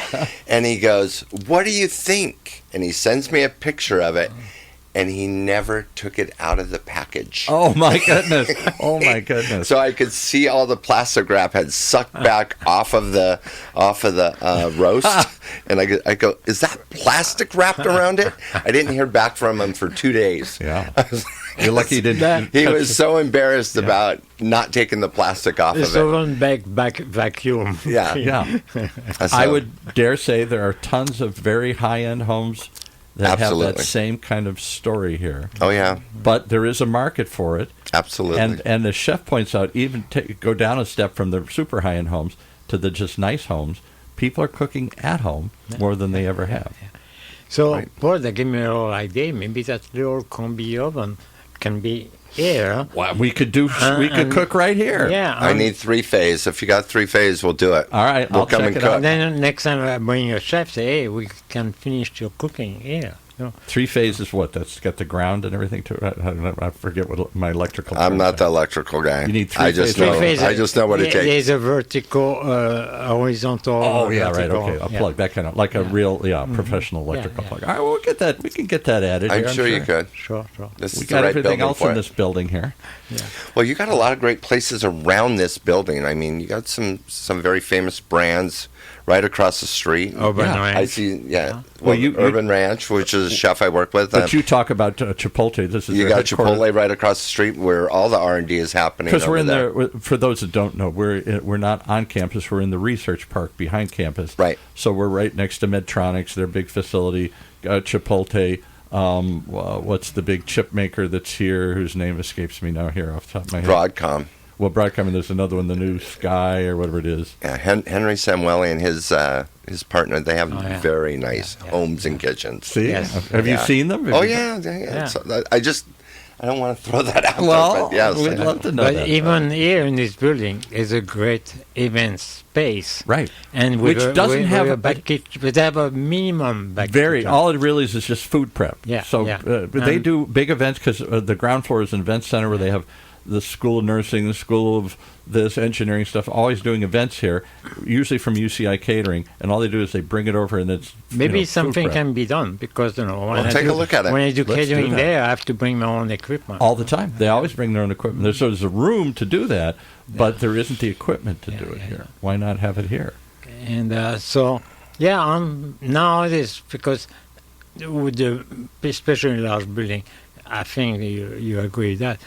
And he goes, "What do you think?" And he sends me a picture of it. And he never took it out of the package. Oh, my goodness. Oh, my goodness. So I could see all the plastic wrap had sucked back off of the roast. And I go, "Is that plastic wrapped around it?" I didn't hear back from him for 2 days. Yeah. You're lucky he didn't. He was so embarrassed about not taking the plastic off of it. It's oven back vacuum. Yeah. Yeah. So, I would dare say there are tons of very high-end homes that have that same kind of story here. Oh, yeah. But there is a market for it. Absolutely. And the chef points out, even go down a step from the super high-end homes to the just nice homes, people are cooking at home more than they ever have. Yeah. So, Paul, that gave me a little idea. Maybe that little combi oven can be here. Well, we could cook right here. Yeah. I need 3-phase. If you got 3-phase, we'll do it. All right, we'll I'll come check and it cook. out. Then next time I bring a chef, say, "Hey, we can finish your cooking here." 3-phase is what? That's got the ground and everything to it. I forget what my electrical. I'm not the electrical guy. You need 3-phase. I just know what it takes. There's a vertical, horizontal. Oh yeah, vertical. right. Okay, a plug, that kind of like a real professional electrical plug. All right, well, we'll get that. We can get that added. I'm sure you could. Sure. This we is got the right everything else in for this building here. Yeah. Well, you got a lot of great places around this building. I mean, you got some very famous brands right across the street. Urban Ranch. I see. Yeah. Well, Urban Ranch, which is a chef I work with. But you talk about Chipotle. This is you got Chipotle right across the street where all the R&D is happening. Because we're in there. For those that don't know, we're not on campus. We're in the research park behind campus. Right. So we're right next to Medtronics, their big facility. Chipotle. What's the big chip maker that's here, whose name escapes me now here off the top of my head? Broadcom. Well, Broadcom, and there's another one, the New Sky or whatever it is. Yeah, Henry Samueli and his partner, they have very nice homes and kitchens. See? Yes. Have you seen them? Yeah. So I don't want to throw that out there, but yes. We'd love to know that. But even here in this building is a great event space. Right. And which doesn't have a back kitchen, but they have a minimum back kitchen. All it really is just food prep. Yeah. So but they do big events because the ground floor is an event center where they have the School of Nursing, the School of this engineering stuff, always doing events here, usually from UCI Catering, and all they do is they bring it over and it's maybe something can be done because when take a look at it. When I do catering there, I have to bring my own equipment all the time. They always bring their own equipment. So there's a room to do that, but there isn't the equipment to do it here. Why not have it here? And now it is because with especially large building, I think you agree with that.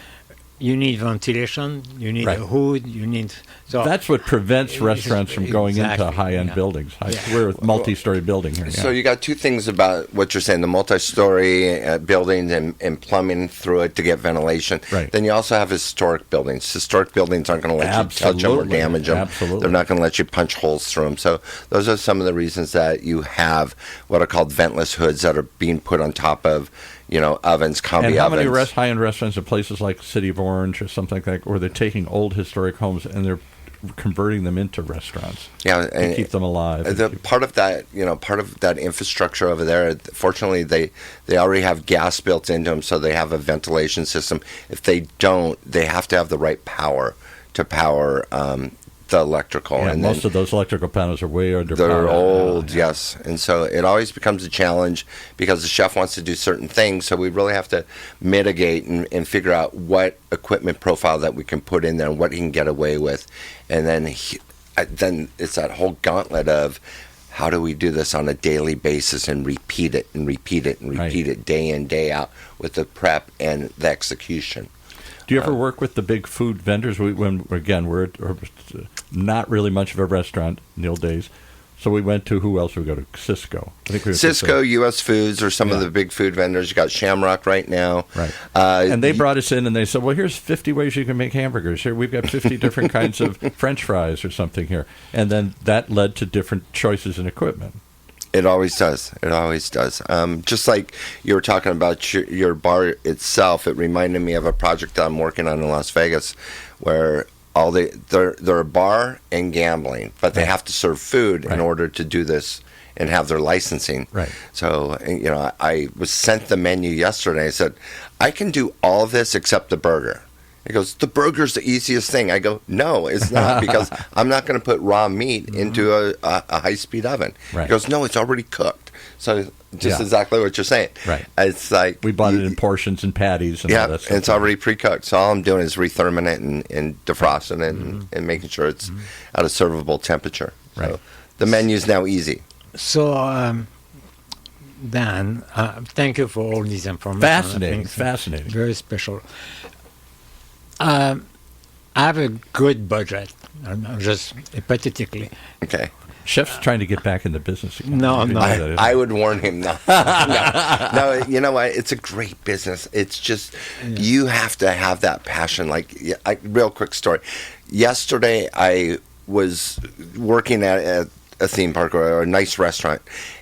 You need ventilation, you need a hood, you need... So that's what prevents restaurants from going into high-end buildings. We're a multi-story building here. So you got two things about what you're saying, the multi-story buildings and plumbing through it to get ventilation. Right. Then you also have historic buildings. Historic buildings aren't going to let you touch them or damage them. Absolutely. They're not going to let you punch holes through them. So those are some of the reasons that you have what are called ventless hoods that are being put on top of ovens, combi ovens. And how many high-end restaurants in places like City of Orange or something like that, where they're taking old historic homes and they're converting them into restaurants. Yeah, and keep them alive. Part of that infrastructure over there. Fortunately, they already have gas built into them, so they have a ventilation system. If they don't, they have to have the right power to power the electrical. Yeah, and most of those electrical panels are way underpowered. They're old, yes. And so it always becomes a challenge because the chef wants to do certain things, so we really have to mitigate and figure out what equipment profile that we can put in there and what he can get away with. And then it's that whole gauntlet of how do we do this on a daily basis and repeat it and repeat it and repeat it day in, day out with the prep and the execution. Do you ever work with the big food vendors? We're not really much of a restaurant in the old days. So we went to, who else we go to? Cisco. I think we Cisco, U.S. Foods, or some of the big food vendors. You got Shamrock right now. Right. And they brought us in and they said, well, here's 50 ways you can make hamburgers. Here, we've got 50 different kinds of French fries or something here. And then that led to different choices in equipment. It always does. It always does. Just like you were talking about your bar itself, it reminded me of a project that I'm working on in Las Vegas where they're a bar and gambling, but they have to serve food in order to do this and have their licensing. Right. So, I was sent the menu yesterday. I said, I can do all of this except the burger. He goes, the burger's the easiest thing. I go, no, it's not, because I'm not going to put raw meat into a high-speed oven. Right. He goes, no, it's already cooked. So just exactly what you're saying. Right. It's like we bought it in portions and patties and all that stuff. And it's already pre-cooked. So all I'm doing is retherming it and defrosting it and making sure it's at a servable temperature. Right. So the menu's now easy. So, Dan, thank you for all these information. Fascinating. Very special. I have a good budget, just hypothetically. Okay. Chef's trying to get back in the business again. No. I would warn him no. No, you know what? It's a great business. It's just you have to have that passion. Real quick story. Yesterday, I was working at a theme park or a nice restaurant,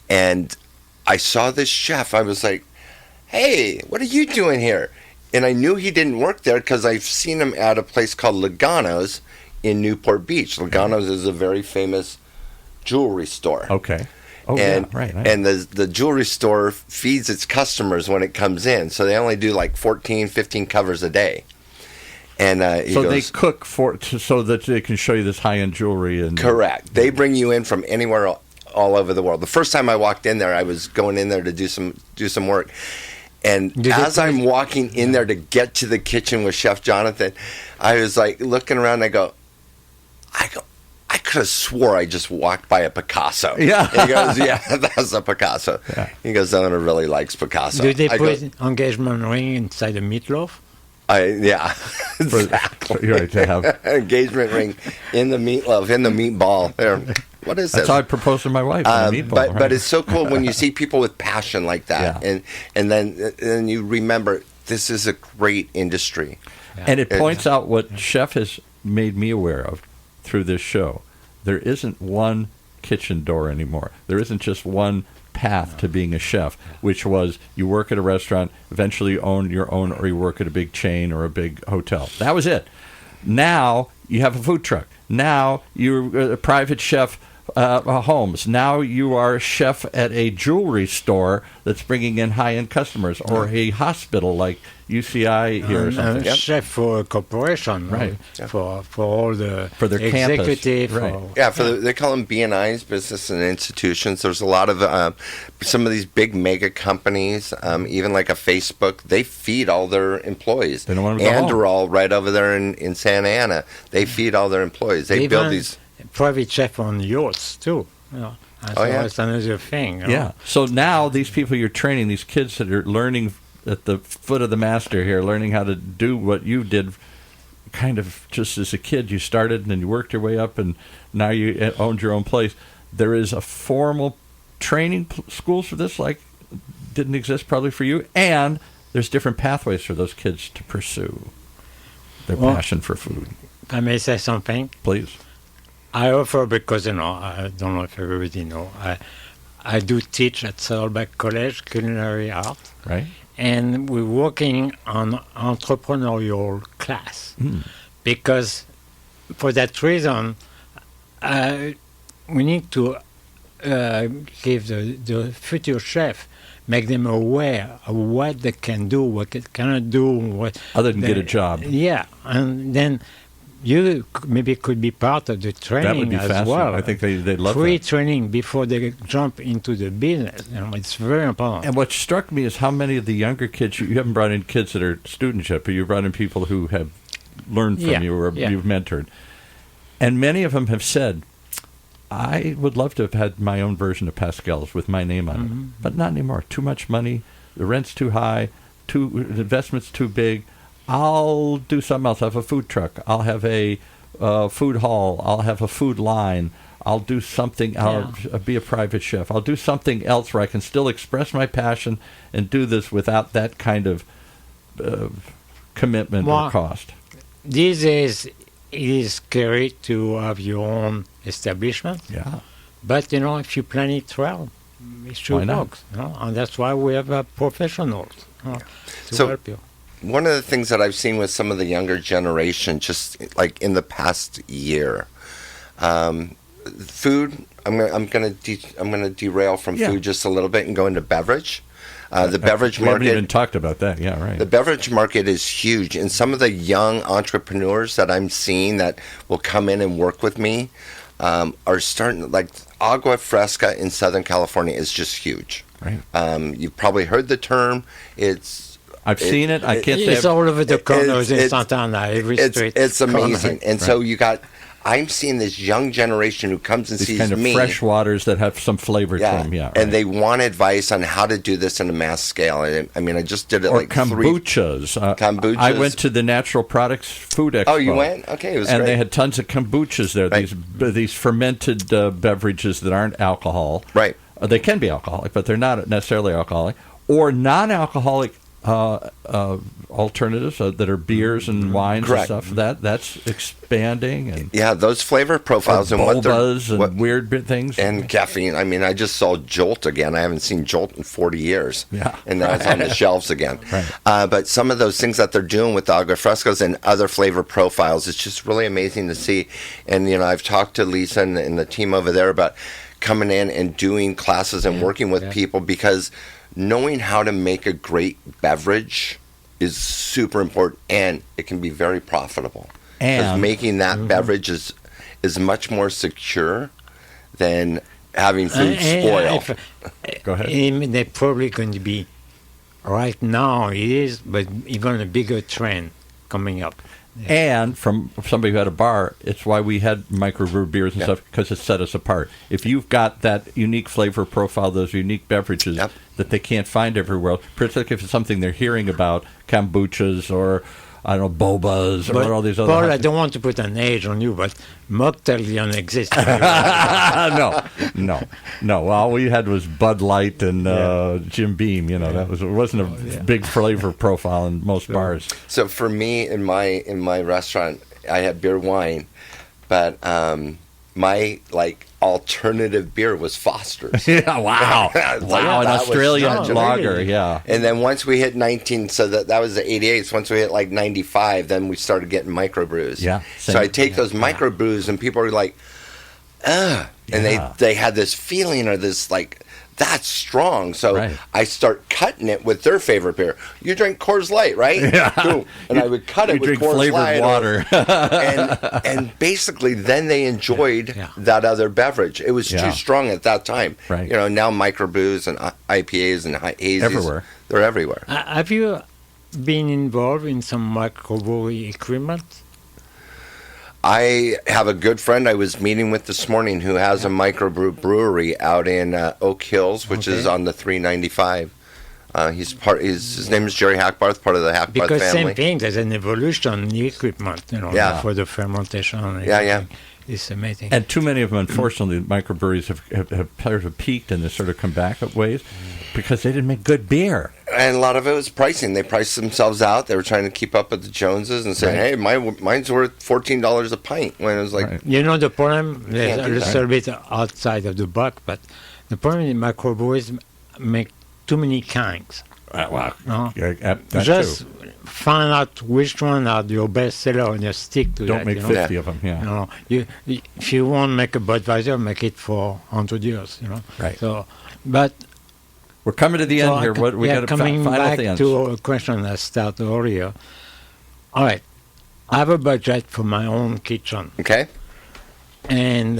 and I saw this chef. I was like, hey, what are you doing here? And I knew he didn't work there because I've seen him at a place called Logano's in Newport Beach. Logano's is a very famous jewelry store. Okay. Oh, and, right. And the jewelry store feeds its customers when it comes in. So they only do like 14, 15 covers a day. And so they cook so that they can show you this high-end jewelry. And correct. They bring you in from anywhere all over the world. The first time I walked in there, I was going in there to do some work. And as I'm walking in there to get to the kitchen with Chef Jonathan, I was like looking around and I go, I could have swore I just walked by a Picasso. Yeah. And he goes, yeah, that's a Picasso. Yeah. He goes, the owner really likes Picasso. Do they put engagement ring inside a meatloaf? Yeah, exactly. Right, to have engagement ring in the meatloaf, in the meatball. There. What is this? That's how I proposed to my wife. But it's so cool when you see people with passion like that, and then you remember this is a great industry. Yeah. And it points out what Chef has made me aware of through this show. There isn't one kitchen door anymore. There isn't just one path to being a chef, which was you work at a restaurant, eventually you own your own, or you work at a big chain or a big hotel. That was it. Now you have a food truck. Now you're a private chef homes. Now you are a chef at a jewelry store that's bringing in high-end customers, or a hospital like UCI here or something. Chef for a corporation, right? For all the their executive, campus. They call them B&Is, business and institutions. There's a lot of some of these big mega companies, even like a Facebook. They feed all their employees. They don't want to go home. Andorol, right over there in Santa Ana, they feed all their employees. They build these private chef on yachts too. That's another thing. Yeah. So now these people you're training, these kids that are learning at the foot of the master here, learning how to do what you did kind of just as a kid. You started and then you worked your way up and now you owned your own place. There is a formal training schools for this, like didn't exist probably for you, and there's different pathways for those kids to pursue their passion for food. I may say something? Please. I offer, because I don't know if everybody know, I do teach at Saddleback College, Culinary Art. Right. And we're working on entrepreneurial class because for that reason, we need to give the future chef, make them aware of what they can do, what they cannot do, what other than get a job. Yeah, and then you maybe could be part of the training That would be as fascinating. well. I think they'd love that. Pre-training before they jump into the business. It's very important. And what struck me is how many of the younger kids, you haven't brought in kids that are students yet, but you've brought in people who have learned from you or you've mentored. And many of them have said, I would love to have had my own version of Pascal's with my name on it, but not anymore. Too much money, the rent's too high, the investment's too big. I'll do something else. I'll have a food truck. I'll have a food hall. I'll have a food line. I'll do something. I'll be a private chef. I'll do something else where I can still express my passion and do this without that kind of commitment or cost. These days, it is scary to have your own establishment. Yeah. But, if you plan it well, it should work. And that's why we have professionals to help you. One of the things that I've seen with some of the younger generation, just like in the past year, food. I'm going to derail from food just a little bit and go into beverage. The beverage market. We haven't even talked about that. Yeah, right. The beverage market is huge, and some of the young entrepreneurs that I'm seeing that will come in and work with me are starting. Like Agua Fresca in Southern California is just huge. Right. You've probably heard the term. I've seen it. I can't say it's all over the corners in Santana, every street. It's amazing. And so I'm seeing this young generation who comes and these sees kind of me. fresh waters that have some flavor to them. Yeah, right. And they want advice on how to do this in a mass scale. And I just did it or like kombuchas. Kombuchas. I went to the Natural Products Food Expo. Oh, you went? Okay, it was and great. they had tons of kombuchas there. Right. These fermented beverages that aren't alcohol. Right. They can be alcoholic, but they're not necessarily alcoholic. Or non-alcoholic alternatives that are beers and wines Correct. and stuff. That's expanding. And those flavor profiles and what they're weird things. And caffeine. I just saw Jolt again. I haven't seen Jolt in 40 years. Yeah. And now it's on the shelves again. Right. But some of those things that they're doing with the Agua Frescos and other flavor profiles, it's just really amazing to see. And, I've talked to Lisa and the team over there about coming in and doing classes and working with people, because knowing how to make a great beverage is super important, and it can be very profitable. Because making that beverage is much more secure than having food spoil. Go ahead. They're probably going to be, right now it is, but even a bigger trend coming up. Yeah. And from somebody who had a bar, it's why we had microbrew beers and stuff, because it set us apart. If you've got that unique flavor profile, those unique beverages that they can't find everywhere else, particularly if it's something they're hearing about, kombuchas or, I don't know, bobas or all these other... Paul, I don't want to put an age on you, but mocktail don't exist. No. All we had was Bud Light and Jim Beam. It wasn't a big flavor profile in most bars. So for me, in my restaurant, I had beer, wine, but my alternative beer was Foster's. Yeah, wow. Wow, an Australian lager, really. yeah. And then once we hit 19, so that was the 88s, once we hit 95, then we started getting microbrews. Yeah. So I take those microbrews and people are like, ugh. And they had this feeling or this that's strong. So I start cutting it with their favorite beer. You drink Coors Light, right? Yeah. Cool. And I would cut it with Coors flavored Light. Water. and basically then they enjoyed that other beverage. It was too strong at that time. Right. Now microbrews and IPAs and hazies. Everywhere. They're everywhere. Have you been involved in some microbrewery equipment? I have a good friend I was meeting with this morning who has a microbrewery out in Oak Hills, which is on the 395. His name is Jerry Hackbarth, part of the Hackbarth because family. Same thing, there's an evolution in the equipment, for the fermentation. And it's amazing. And too many of them, unfortunately, microbreweries have peaked in this sort of comeback ways because they didn't make good beer. And a lot of it was pricing. They priced themselves out. They were trying to keep up with the Joneses and saying, hey, mine's worth $14 a pint. When it was like... the problem, there's a little bit outside of the buck, but the problem is microbreweries make too many kinds. Well, that just too. find out which one are your best seller and you stick to Don't that. make 50 of them, yeah. You know, if you want to make a Budweiser, make it for 100 years, you know. Right. So, but we're coming to the end here. What we got to coming final back things. to a question I started earlier. All right, I have a budget for my own kitchen. Okay. And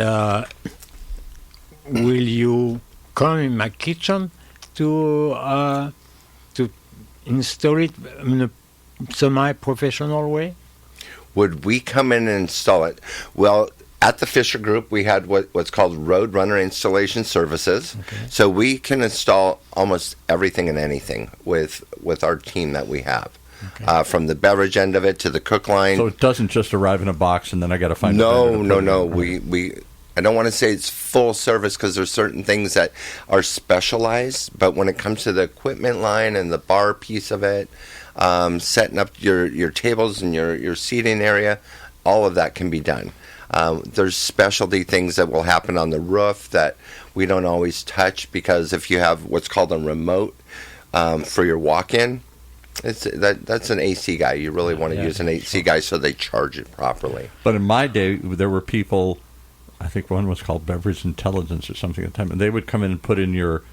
will you come in my kitchen to install it in a semi-professional way? Would we come in and install it? Well, at the Fisher Group, we had what's called Roadrunner Installation Services. Okay. So we can install almost everything and anything with our team that we have. Okay. From the beverage end of it to the cook line. So it doesn't just arrive in a box and then I got to find No. Right. We I don't want to say it's full service because there's certain things that are specialized, but when it comes to the equipment line and the bar piece of it, setting up your tables and your seating area, all of that can be done. There's specialty things that will happen on the roof that we don't always touch because if you have what's called a remote for your walk-in, that's an AC guy. You really want to use an AC guy so they charge it properly. But in my day, there were people, I think one was called Beverage Intelligence or something at the time, and they would come in and put in your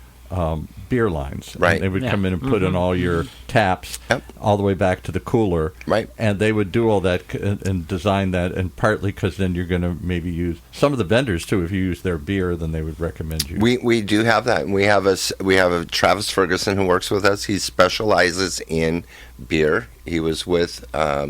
beer lines. Right. And they would come in and put in all your taps all the way back to the cooler. Right. And they would do all that and design that, and partly because then you're going to maybe use some of the vendors too. If you use their beer, then they would recommend you. We do have that. We have a Travis Ferguson who works with us. He specializes in beer. He was with Straub.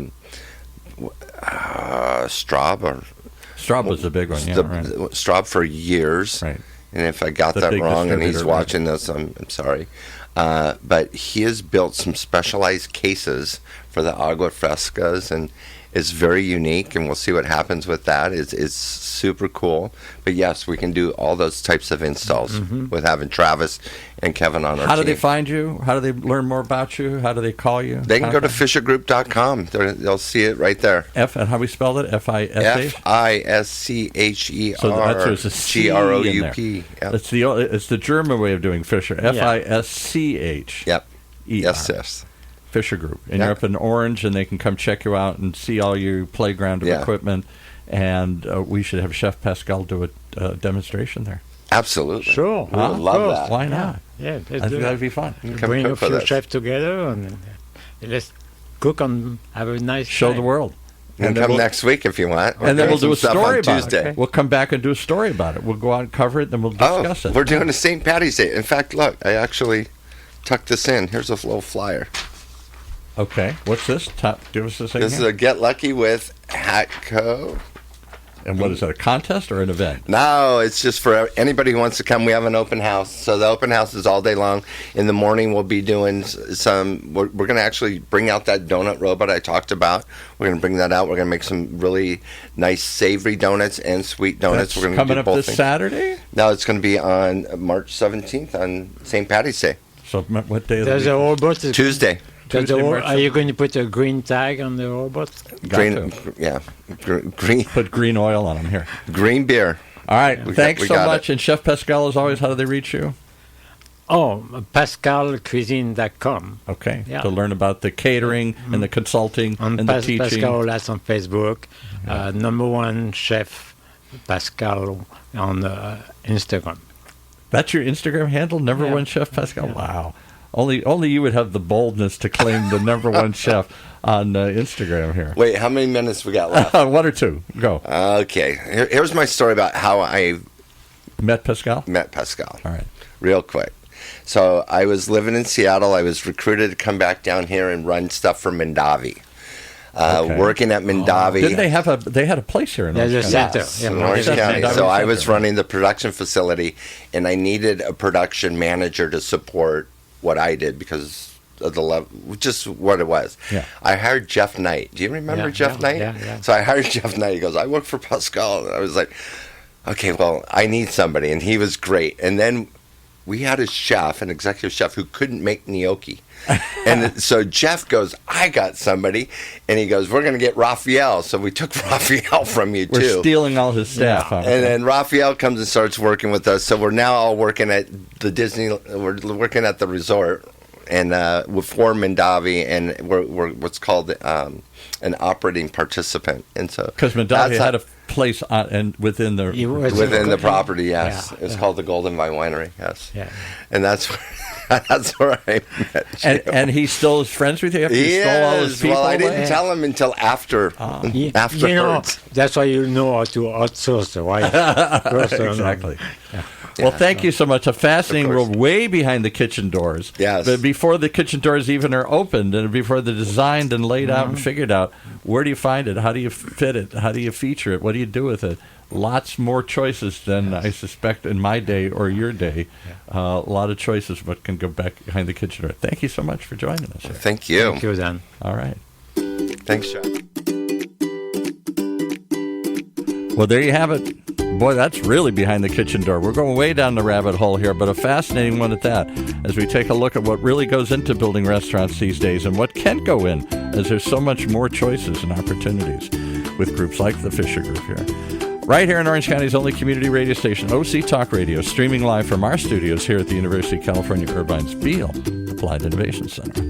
Straub was the big one, yeah. Right. Straub for years. Right. And if I got that wrong and he's watching this, I'm sorry. But he has built some specialized cases for the agua frescas, and it's very unique, and we'll see what happens with that. It's super cool. But yes, we can do all those types of installs with having Travis and Kevin on our team. How do they find you? How do they learn more about you? How do they call you? They can go to fishergroup.com. They'll see it right there. And how we spelled it? F-I-S-H? Fischer. So that's a C Group. Yep. It's the German way of doing Fisher. F-I-S-C-H. Yep. E-R. Yes. Fisher Group. And you're up in Orange, and they can come check you out and see all your playground of equipment. And we should have Chef Pascal do a demonstration there. Absolutely. Sure. We would love that. Why not? Yeah. I think that'd be fun. Bring a few chefs together and let's cook and have a nice Show time. the world. You can come next week if you want. And then we'll do a story about Tuesday. it. We'll come back and do a story about it. We'll go out and cover it, then we'll discuss it. We're doing a St. Patty's Day. In fact, look, I actually tucked this in. Here's a little flyer. Okay. What's this? Give us this thing. This is a Get Lucky with Hatco. And what is that, a contest or an event? No, it's just for anybody who wants to come. We have an open house. So the open house is all day long. In the morning, we'll be doing we're going to actually bring out that donut robot I talked about. We're going to bring that out. We're going to make some really nice savory donuts and sweet donuts. That's we're going coming do up both this things. Saturday? No, it's going to be on March 17th on St. Patty's Day. So what day of the There's week? a robot. Tuesday. Are you going to put a green tag on the robot? Green. Put green oil on them here. Green beer. All right. We Thanks so got much. And Chef Pascal, as always, how do they reach you? Oh, PascalCuisine.com. Okay. Yeah. To learn about the catering and the consulting and the teaching. Pascal, that's on Facebook. Number one chef Pascal on Instagram. That's your Instagram handle, number one chef Pascal. Yeah. Wow. Only you would have the boldness to claim the number one chef on Instagram here. Wait, how many minutes we got left? 1 or 2. Go. Okay. Here's my story about how I met Pascal. All right. Real quick. So I was living in Seattle. I was recruited to come back down here and run stuff for Mandavi. Working at Mandavi. Didn't they had a place here in Orange County? Yes, in Orange County. So I was running the production facility, and I needed a production manager to support what I did because of the level, just what it was. Yeah. I hired Jeff Knight. Do you remember Jeff Knight? Yeah. So I hired Jeff Knight. He goes, I work for Pascal. And I was like, okay, well, I need somebody. And he was great. And then we had a chef, an executive chef, who couldn't make gnocchi. And so Jeff goes, I got somebody. And he goes, we're going to get Raphael. So we took Raphael from you, too. We're stealing all his staff. Yeah. And then Raphael comes and starts working with us. So we're now all working at the Disney, we're working at the resort and we're for Mondavi, and we're what's called an operating participant. And so because Mondavi had a place within the property, yes, Yeah, it's called the Golden Vine Winery, yes, Yeah. and that's where I met Jim. And he still is friends with you after he stole all his people well, I didn't away? tell him until afterwards. You know, that's why you know how to outsource, right? Exactly. Well, thank you so much. A fascinating world way behind the kitchen doors. Yes. But before the kitchen doors even are opened and before they're designed and laid out and figured out, where do you find it? How do you fit it? How do you feature it? What do you do with it? Lots more choices than I suspect in my day or your day. A lot of choices, but can go back behind the kitchen door. Thank you so much for joining us here. Thank you. Thank you, Dan. All right. Thanks, Chuck. Well, there you have it. Boy, that's really behind the kitchen door. We're going way down the rabbit hole here, but a fascinating one at that, as we take a look at what really goes into building restaurants these days and what can go in, as there's so much more choices and opportunities with groups like the Fisher Group here. Right here in Orange County's only community radio station, OC Talk Radio, streaming live from our studios here at the University of California, Irvine's Beale Applied Innovation Center.